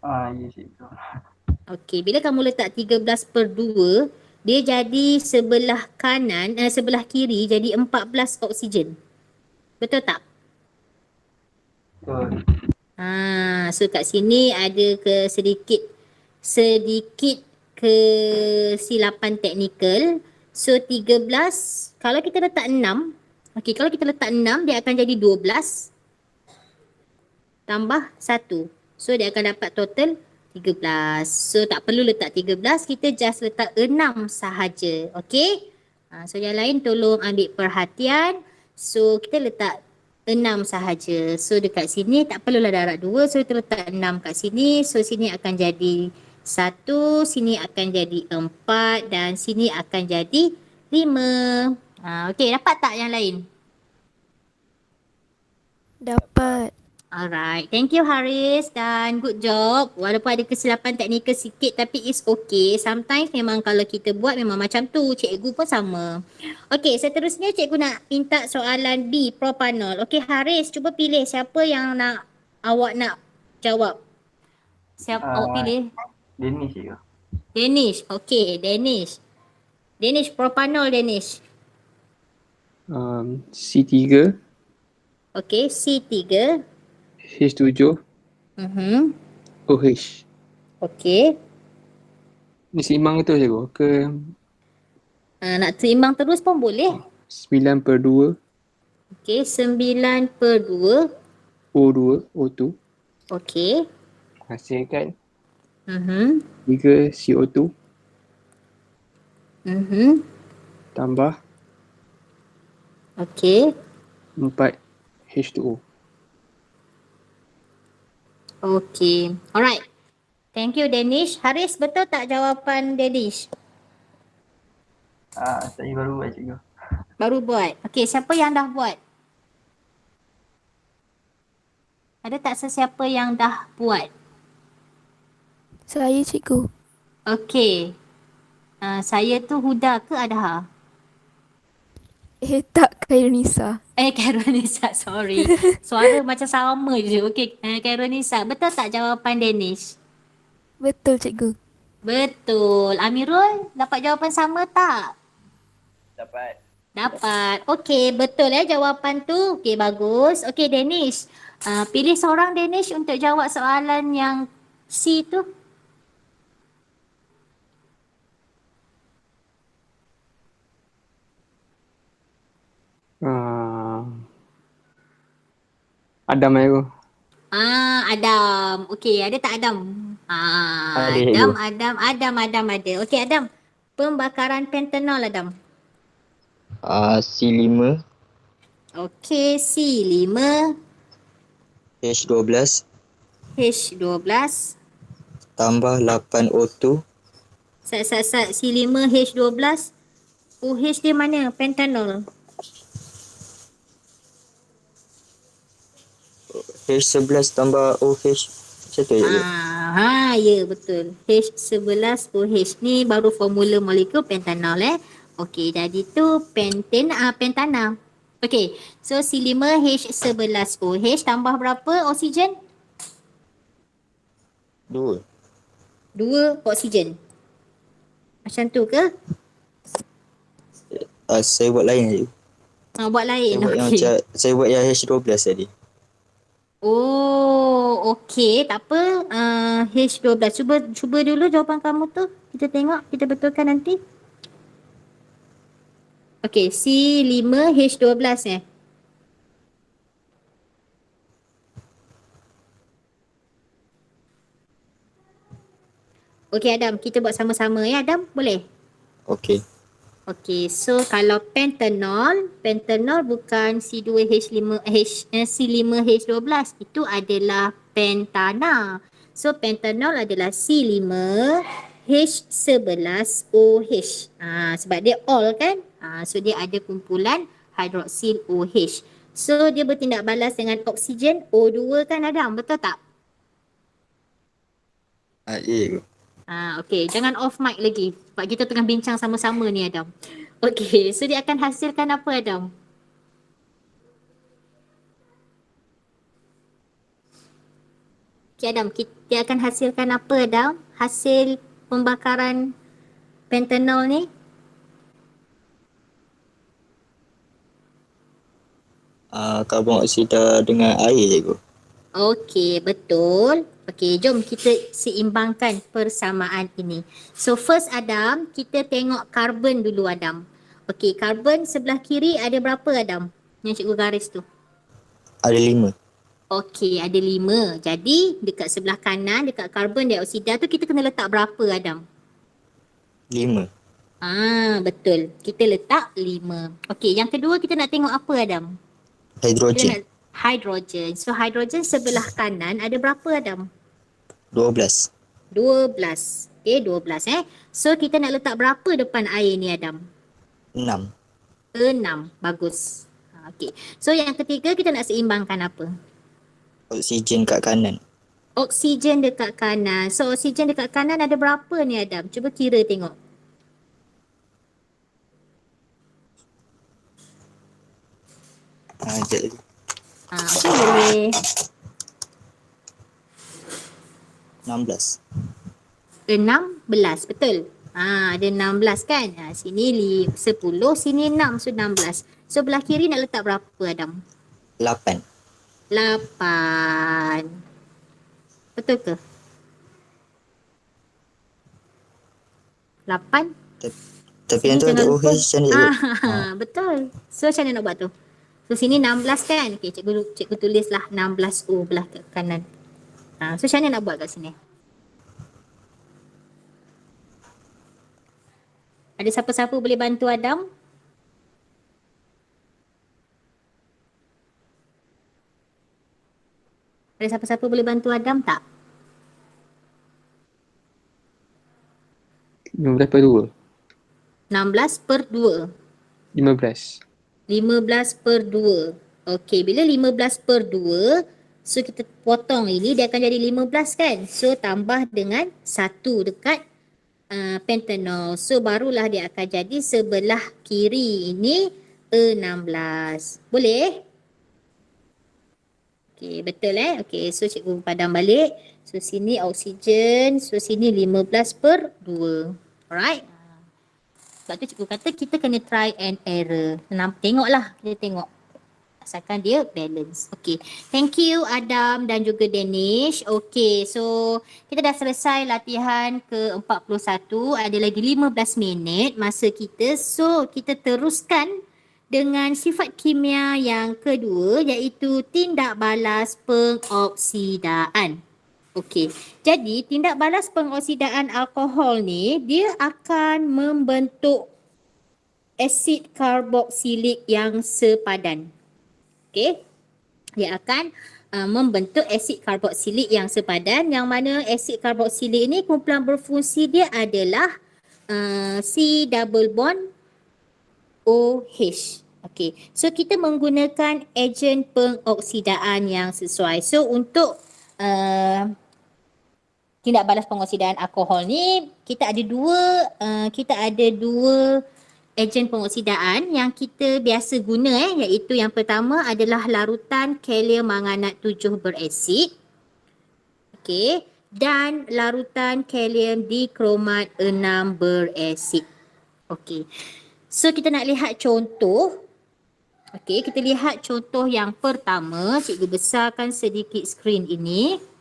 Ya cikgu. Okey, bila kamu letak 13/2, dia jadi sebelah kanan, sebelah kiri jadi 14 oksigen. Betul tak? Betul. So kat sini ada ke sedikit kesilapan teknikal. So 13, kalau kita letak 6, okey, kalau kita letak 6 dia akan jadi 12 tambah 1. So dia akan dapat total 13. So tak perlu letak 13, kita just letak 6 sahaja. Okey? So yang lain tolong ambil perhatian. So kita letak 6 sahaja. So dekat sini tak perlulah darab 2. So kita letak 6 kat sini. So sini akan jadi 1, sini akan jadi 4 dan sini akan jadi 5. Okey, dapat tak yang lain? Dapat. Alright, thank you Haris dan good job. Walaupun ada kesilapan teknikal sikit tapi it's okay. Sometimes memang kalau kita buat memang macam tu. Cikgu pun sama. Okay, seterusnya cikgu nak minta soalan B, propanol. Okay Haris, cuba pilih siapa yang awak nak jawab. Siapa awak pilih? Danish cikgu. Danish, okay Danish. Danish, propanol Danish. C3, Okay, C3. H7, OH. Okay. Ni seimbang tu cikgu ke Nak seimbang terus pun boleh. 9/2 Okay, 9/2. O2 Okay. hasilkan 3 3 CO2 tambah Okay. 4 H2O. Okay. Alright. Thank you Danish. Haris, betul tak jawapan Danish? Saya baru buat cikgu. Baru buat. Okay, siapa yang dah buat? Ada tak sesiapa yang dah buat? Saya cikgu. Okey. Saya tu Huda ke Adha? Tak, Khairunisa. Khairunisa, sorry. Suara macam sama je. Okey, Khairunisa. Betul tak jawapan Danish? Betul cikgu. Betul. Amirul, dapat jawapan sama tak? Dapat. Dapat. Okey, betul jawapan tu. Okey, bagus. Okey, Danish. Pilih seorang Danish untuk jawab soalan yang C tu. Adam aku. Adam. Okey, ada tak Adam? Ada, Adam ada. Okey, Adam. Pembakaran pentanol, Adam. C5, Okey, C5, H12 H12. tambah 8O2 C5, H12. OH dia mana? Pentanol. H11 tambah OH. Macam tu je. Ya betul. H11 OH ni baru formula molekul pentanol Okey, jadi tu pentana. Okey, so C5 H11 OH tambah berapa oksigen? 2. 2 oksigen. Macam tu ke? Saya buat lain je. Buat lain. Saya buat yang H12 tadi. Oh, okey. Tak apa. H12. Cuba dulu jawapan kamu tu. Kita tengok. Kita betulkan nanti. Okey. C5 H12 Okey Adam. Kita buat sama-sama Adam. Boleh? Okey. Okey. So kalau pentanol bukan C5H12. Itu adalah pentana. So pentanol adalah C5 H11OH. Sebab dia all kan? So dia ada kumpulan hidroksil OH. So dia bertindak balas dengan oksigen O2 kan Adam? Betul tak? Ya. Okey, jangan off mic lagi. Sebab kita tengah bincang sama-sama ni Adam. Okey, so dia akan hasilkan apa Adam? Okey Adam, dia akan hasilkan apa Adam? Hasil pembakaran pentanol ni? Karbon oksida dengan air cikgu. Okey, betul. Okey, jom kita seimbangkan persamaan ini. So first Adam, kita tengok karbon dulu Adam. Okey, karbon sebelah kiri ada berapa Adam? Yang cikgu garis tu. Ada 5. Okey, ada 5. Jadi dekat sebelah kanan, dekat karbon dioksida tu kita kena letak berapa Adam? 5. Betul. Kita letak 5. Okey, yang kedua kita nak tengok apa Adam? Hidrogen. Hidrogen. So hidrogen sebelah kanan ada berapa Adam? 12. 12. Okey, 12 So kita nak letak berapa depan air ni Adam? 6. 6. Bagus. Okey. So yang ketiga kita nak seimbangkan apa? Oksigen kat kanan. Oksigen dekat kanan. So oksigen dekat kanan ada berapa ni Adam? Cuba kira tengok. Sekejap lagi. Okey, boleh. 16. 16, betul. Ada 16 kan? Sini 10, sini 6, so 16. So belah kiri nak letak berapa Adam? 8. 8. Betul ke? 8? Tapi yang tu ada OH macam ni cikgu. Betul. So macam mana nak buat tu? So sini 16 kan? Okey, cikgu tulislah 16O belah kanan. So macam mana nak buat kat sini? Ada siapa-siapa boleh bantu Adam? Ada siapa-siapa boleh bantu Adam tak? 15/2. 16/2. 15. 15/2. Okey, bila 15/2, So kita potong ini, dia akan jadi 15 kan. So tambah dengan 1 dekat pentanol. So barulah dia akan jadi sebelah kiri ini 16. Boleh? Okey, betul Okey, so cikgu padam balik. So sini oksigen, so sini 15/2. Alright. Sebab tu cikgu kata kita kena try and error. Tengoklah, kita tengok. Asalkan dia balance. Okey. Thank you Adam dan juga Danish. Okey, so kita dah selesai latihan ke-41. Ada lagi 15 minit masa kita. So kita teruskan dengan sifat kimia yang kedua iaitu tindak balas pengoksidaan. Okey. Jadi tindak balas pengoksidaan alkohol ni dia akan membentuk asid karboksilik yang sepadan. Okey. Dia akan membentuk asid karboksilik yang sepadan, yang mana asid karboksilik ini kumpulan berfungsi dia adalah C double bond OH. Okey. So kita menggunakan ejen pengoksidaan yang sesuai. So untuk tindak balas pengoksidaan alkohol ni kita ada dua ejen pengoksidaan yang kita biasa guna iaitu yang pertama adalah larutan kalium manganat 7 berasid. Okey, dan larutan kalium dikromat 6 berasid. Okey. So kita nak lihat contoh. Okey, kita lihat contoh yang pertama. Cikgu besarkan sedikit skrin ini.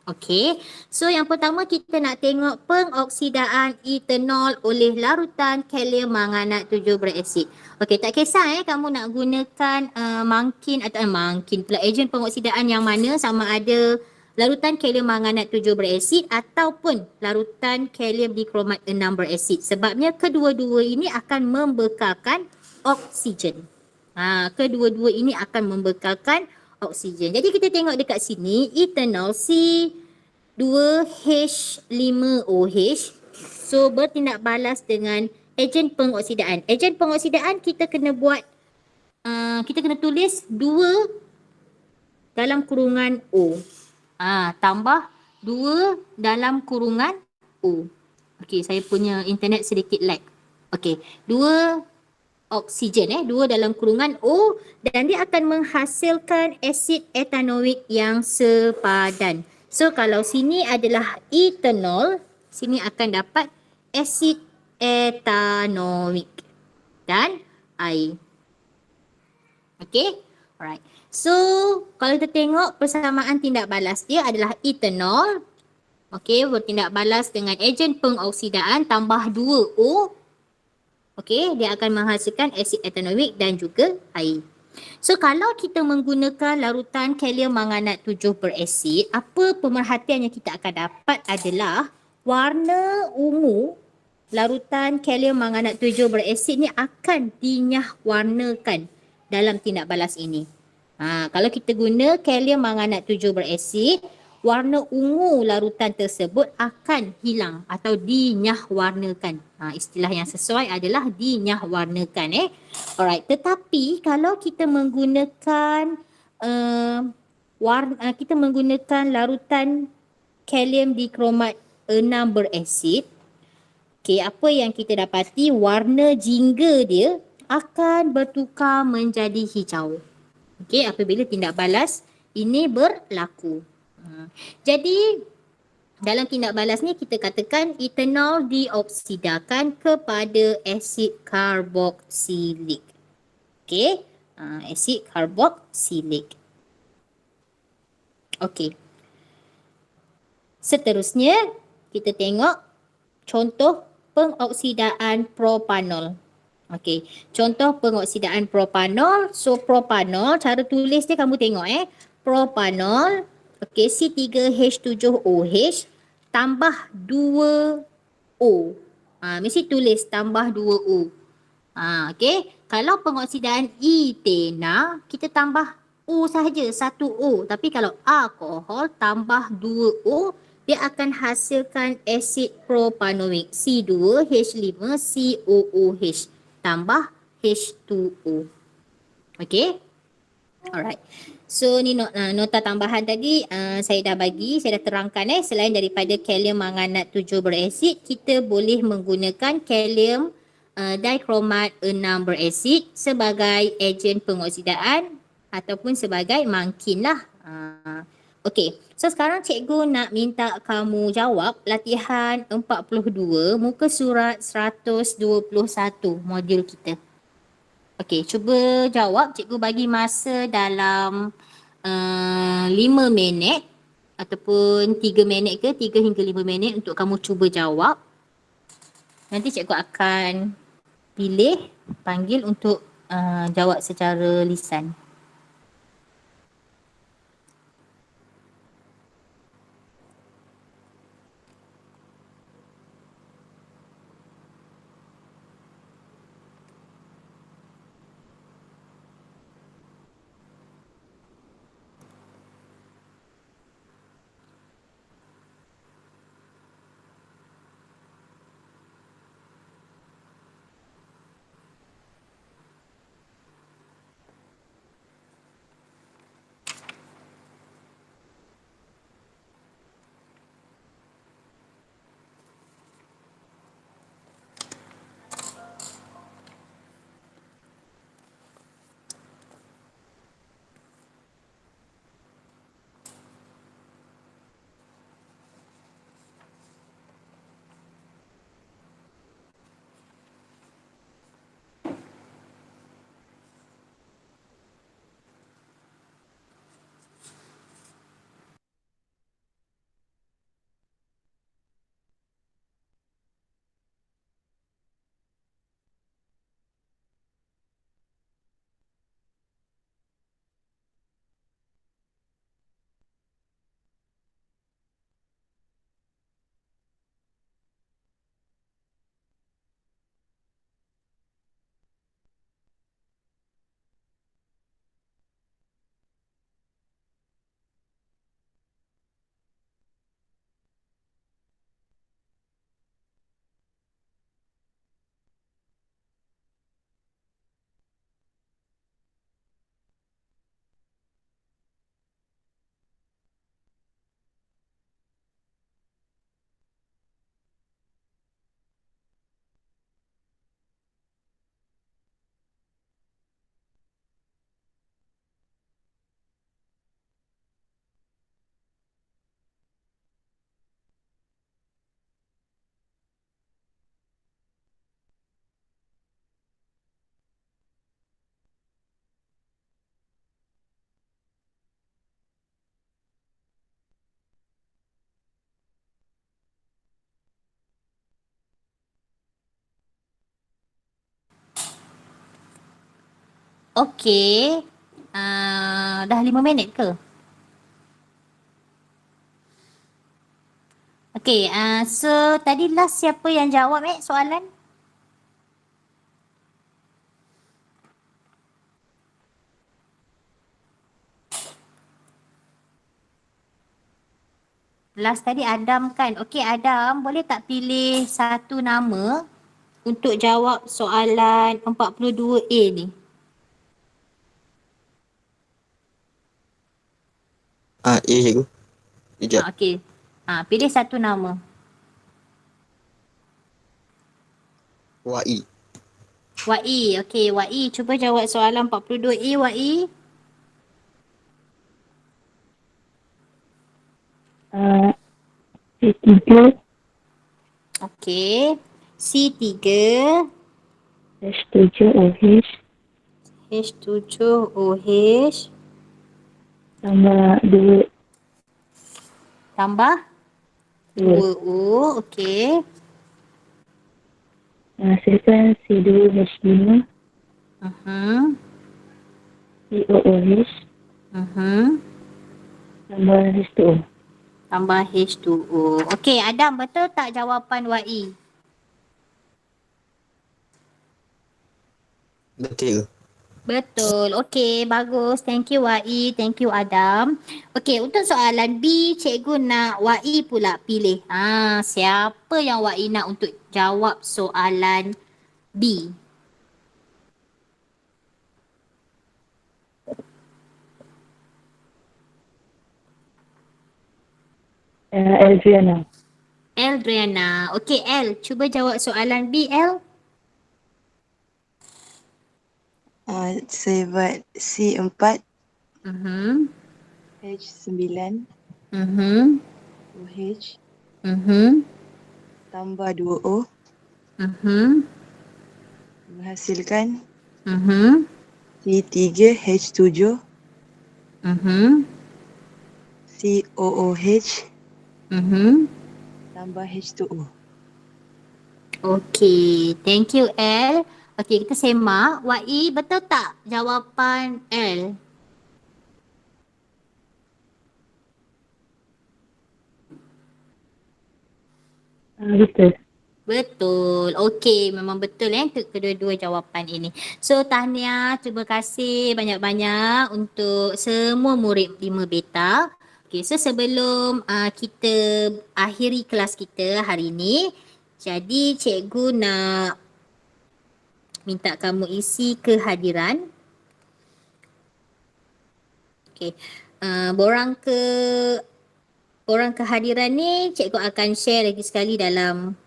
Okey, so yang pertama kita nak tengok pengoksidaan etanol oleh larutan kalium manganat 7 berasid. Okey, tak kisah kamu nak gunakan mangkin atau pula ejen pengoksidaan yang mana, sama ada larutan kalium manganat 7 berasid ataupun larutan kalium dikromat 6 berasid. Sebabnya kedua-dua ini akan membekalkan oksigen. Kedua-dua ini akan membekalkan oksigen. Jadi kita tengok dekat sini etanol C2H5OH so bertindak balas dengan ejen pengoksidaan. Ejen pengoksidaan kita kena buat kita kena tulis 2 dalam kurungan O. Tambah 2 dalam kurungan O. Okey, saya punya internet sedikit lag. Okey, 2 oksigen 2 dalam kurungan O, dan dia akan menghasilkan asid etanoik yang sepadan. So kalau sini adalah etanol, sini akan dapat asid etanoik dan air. Okey, alright. So kalau kita tengok persamaan tindak balas dia adalah etanol. Okey, bertindak balas dengan ejen pengoksidaan tambah 2O. Okey, dia akan menghasilkan asid etanoik dan juga air. So kalau kita menggunakan larutan kalium manganat 7 berasid, apa pemerhatian yang kita akan dapat adalah warna ungu larutan kalium manganat 7 berasid ni akan dinyah warnakan dalam tindak balas ini. Kalau kita guna kalium manganat 7 berasid, warna ungu larutan tersebut akan hilang atau dinyah warnakan. Istilah yang sesuai adalah dinyah warnakan. Alright, tetapi kalau kita menggunakan kita menggunakan larutan kalium dikromat 6 berasid, okey, apa yang kita dapati, warna jingga dia akan bertukar menjadi hijau. Okey, apabila tindak balas ini berlaku. Jadi dalam tindak balas ni kita katakan etanol dioksidakan kepada asid karboksilik. Okey, asid karboksilik. Okey. Seterusnya kita tengok contoh pengoksidaan propanol. Okey, contoh pengoksidaan propanol. So propanol, cara tulis dia kamu tengok propanol. Okey, C3H7OH tambah 2O. Mesti tulis tambah 2O. Okey, kalau pengoksidaan etena, kita tambah O sahaja, 1O. Tapi kalau alkohol tambah 2O, dia akan hasilkan asid propanoik C2H5COOH tambah H2O. Okey? Alright. So ni nota tambahan tadi saya dah terangkan selain daripada kalium manganat 7 berasid, kita boleh menggunakan kalium dikromat 6 berasid sebagai ejen pengoksidaan ataupun sebagai mangkin lah. Okey, so sekarang cikgu nak minta kamu jawab latihan 42 muka surat 121 modul kita. Okey, cuba jawab. Cikgu bagi masa dalam 5 minit ataupun 3 minit ke 3 hingga 5 minit untuk kamu cuba jawab. Nanti cikgu akan panggil untuk jawab secara lisan. Okey. Dah 5 minit ke? Okey, so tadi last siapa yang jawab soalan? Last tadi Adam kan? Okey Adam, boleh tak pilih satu nama untuk jawab soalan 42A ni? A cikgu. Sekejap. Okey. Pilih satu nama. Wai. Wai. Okey, Wai cuba jawab soalan 42A Wai. C3 Okey. C3 H7OH H7OH tambah 2 tambah 2O. Okey. Hasilkan C2H5 COOH tambah H2O. Tambah H2O. Okey, Adam, betul tak jawapan Wai? Betul. Betul. Okey, bagus. Thank you Wai. Thank you Adam. Okey, untuk soalan B, cikgu nak Wai pula pilih. Siapa yang Wai nak untuk jawab soalan B? Adriana. Eldriana. Okey, El. Cuba jawab soalan B, El. Saya buat C4, Mhm. H9, Mhm. OH, Mhm. tambah 2O, Mhm. menghasilkan Mhm. C3, H7, Mhm. COOH, Mhm. tambah H2O. Okey, thank you, El. Okey, kita semak. Wai, betul tak jawapan El? Betul. Betul. Okey, memang betul untuk kedua-dua jawapan ini. So, tahniah, terima kasih banyak-banyak untuk semua murid 5 beta. Okey, so sebelum kita akhiri kelas kita hari ini, jadi cikgu nak minta kamu isi kehadiran. Okey. Borang kehadiran ni cikgu akan share lagi sekali dalam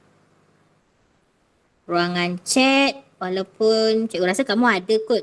ruangan chat, walaupun cikgu rasa kamu ada kot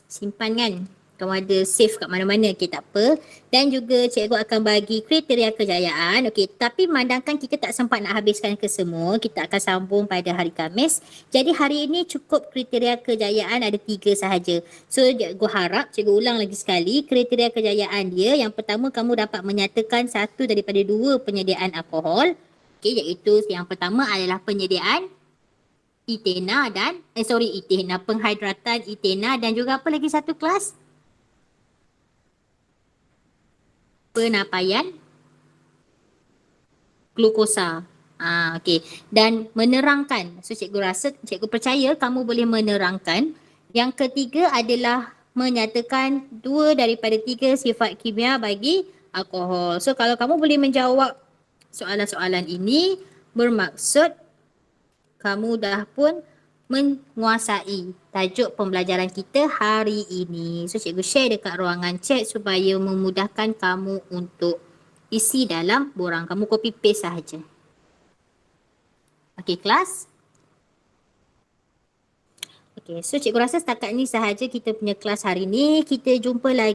simpan kan, kamu ada save kat mana-mana. Okey, tak apa. Dan juga cikgu akan bagi kriteria kejayaan. Okey, tapi memandangkan kita tak sempat nak habiskan ke semua, kita akan sambung pada hari Khamis. Jadi hari ini cukup kriteria kejayaan ada 3 sahaja. So cikgu harap cikgu ulang lagi sekali kriteria kejayaan dia. Yang pertama, kamu dapat menyatakan satu daripada 2 penyediaan alkohol. Okey, iaitu yang pertama adalah penyediaan Itena dan penghidratan Itena dan juga apa lagi satu kelas? Penapaian glukosa. Okey. Dan menerangkan. So cikgu rasa, cikgu percaya kamu boleh menerangkan. Yang ketiga adalah menyatakan 2 daripada 3 sifat kimia bagi alkohol. So kalau kamu boleh menjawab soalan-soalan ini, bermaksud kamu dah pun menguasai tajuk pembelajaran kita hari ini. So cikgu share dekat ruangan chat supaya memudahkan kamu untuk isi dalam borang. Kamu copy paste sahaja. Okey, kelas? Okey, so cikgu rasa setakat ni sahaja kita punya kelas hari ni. Kita jumpa lagi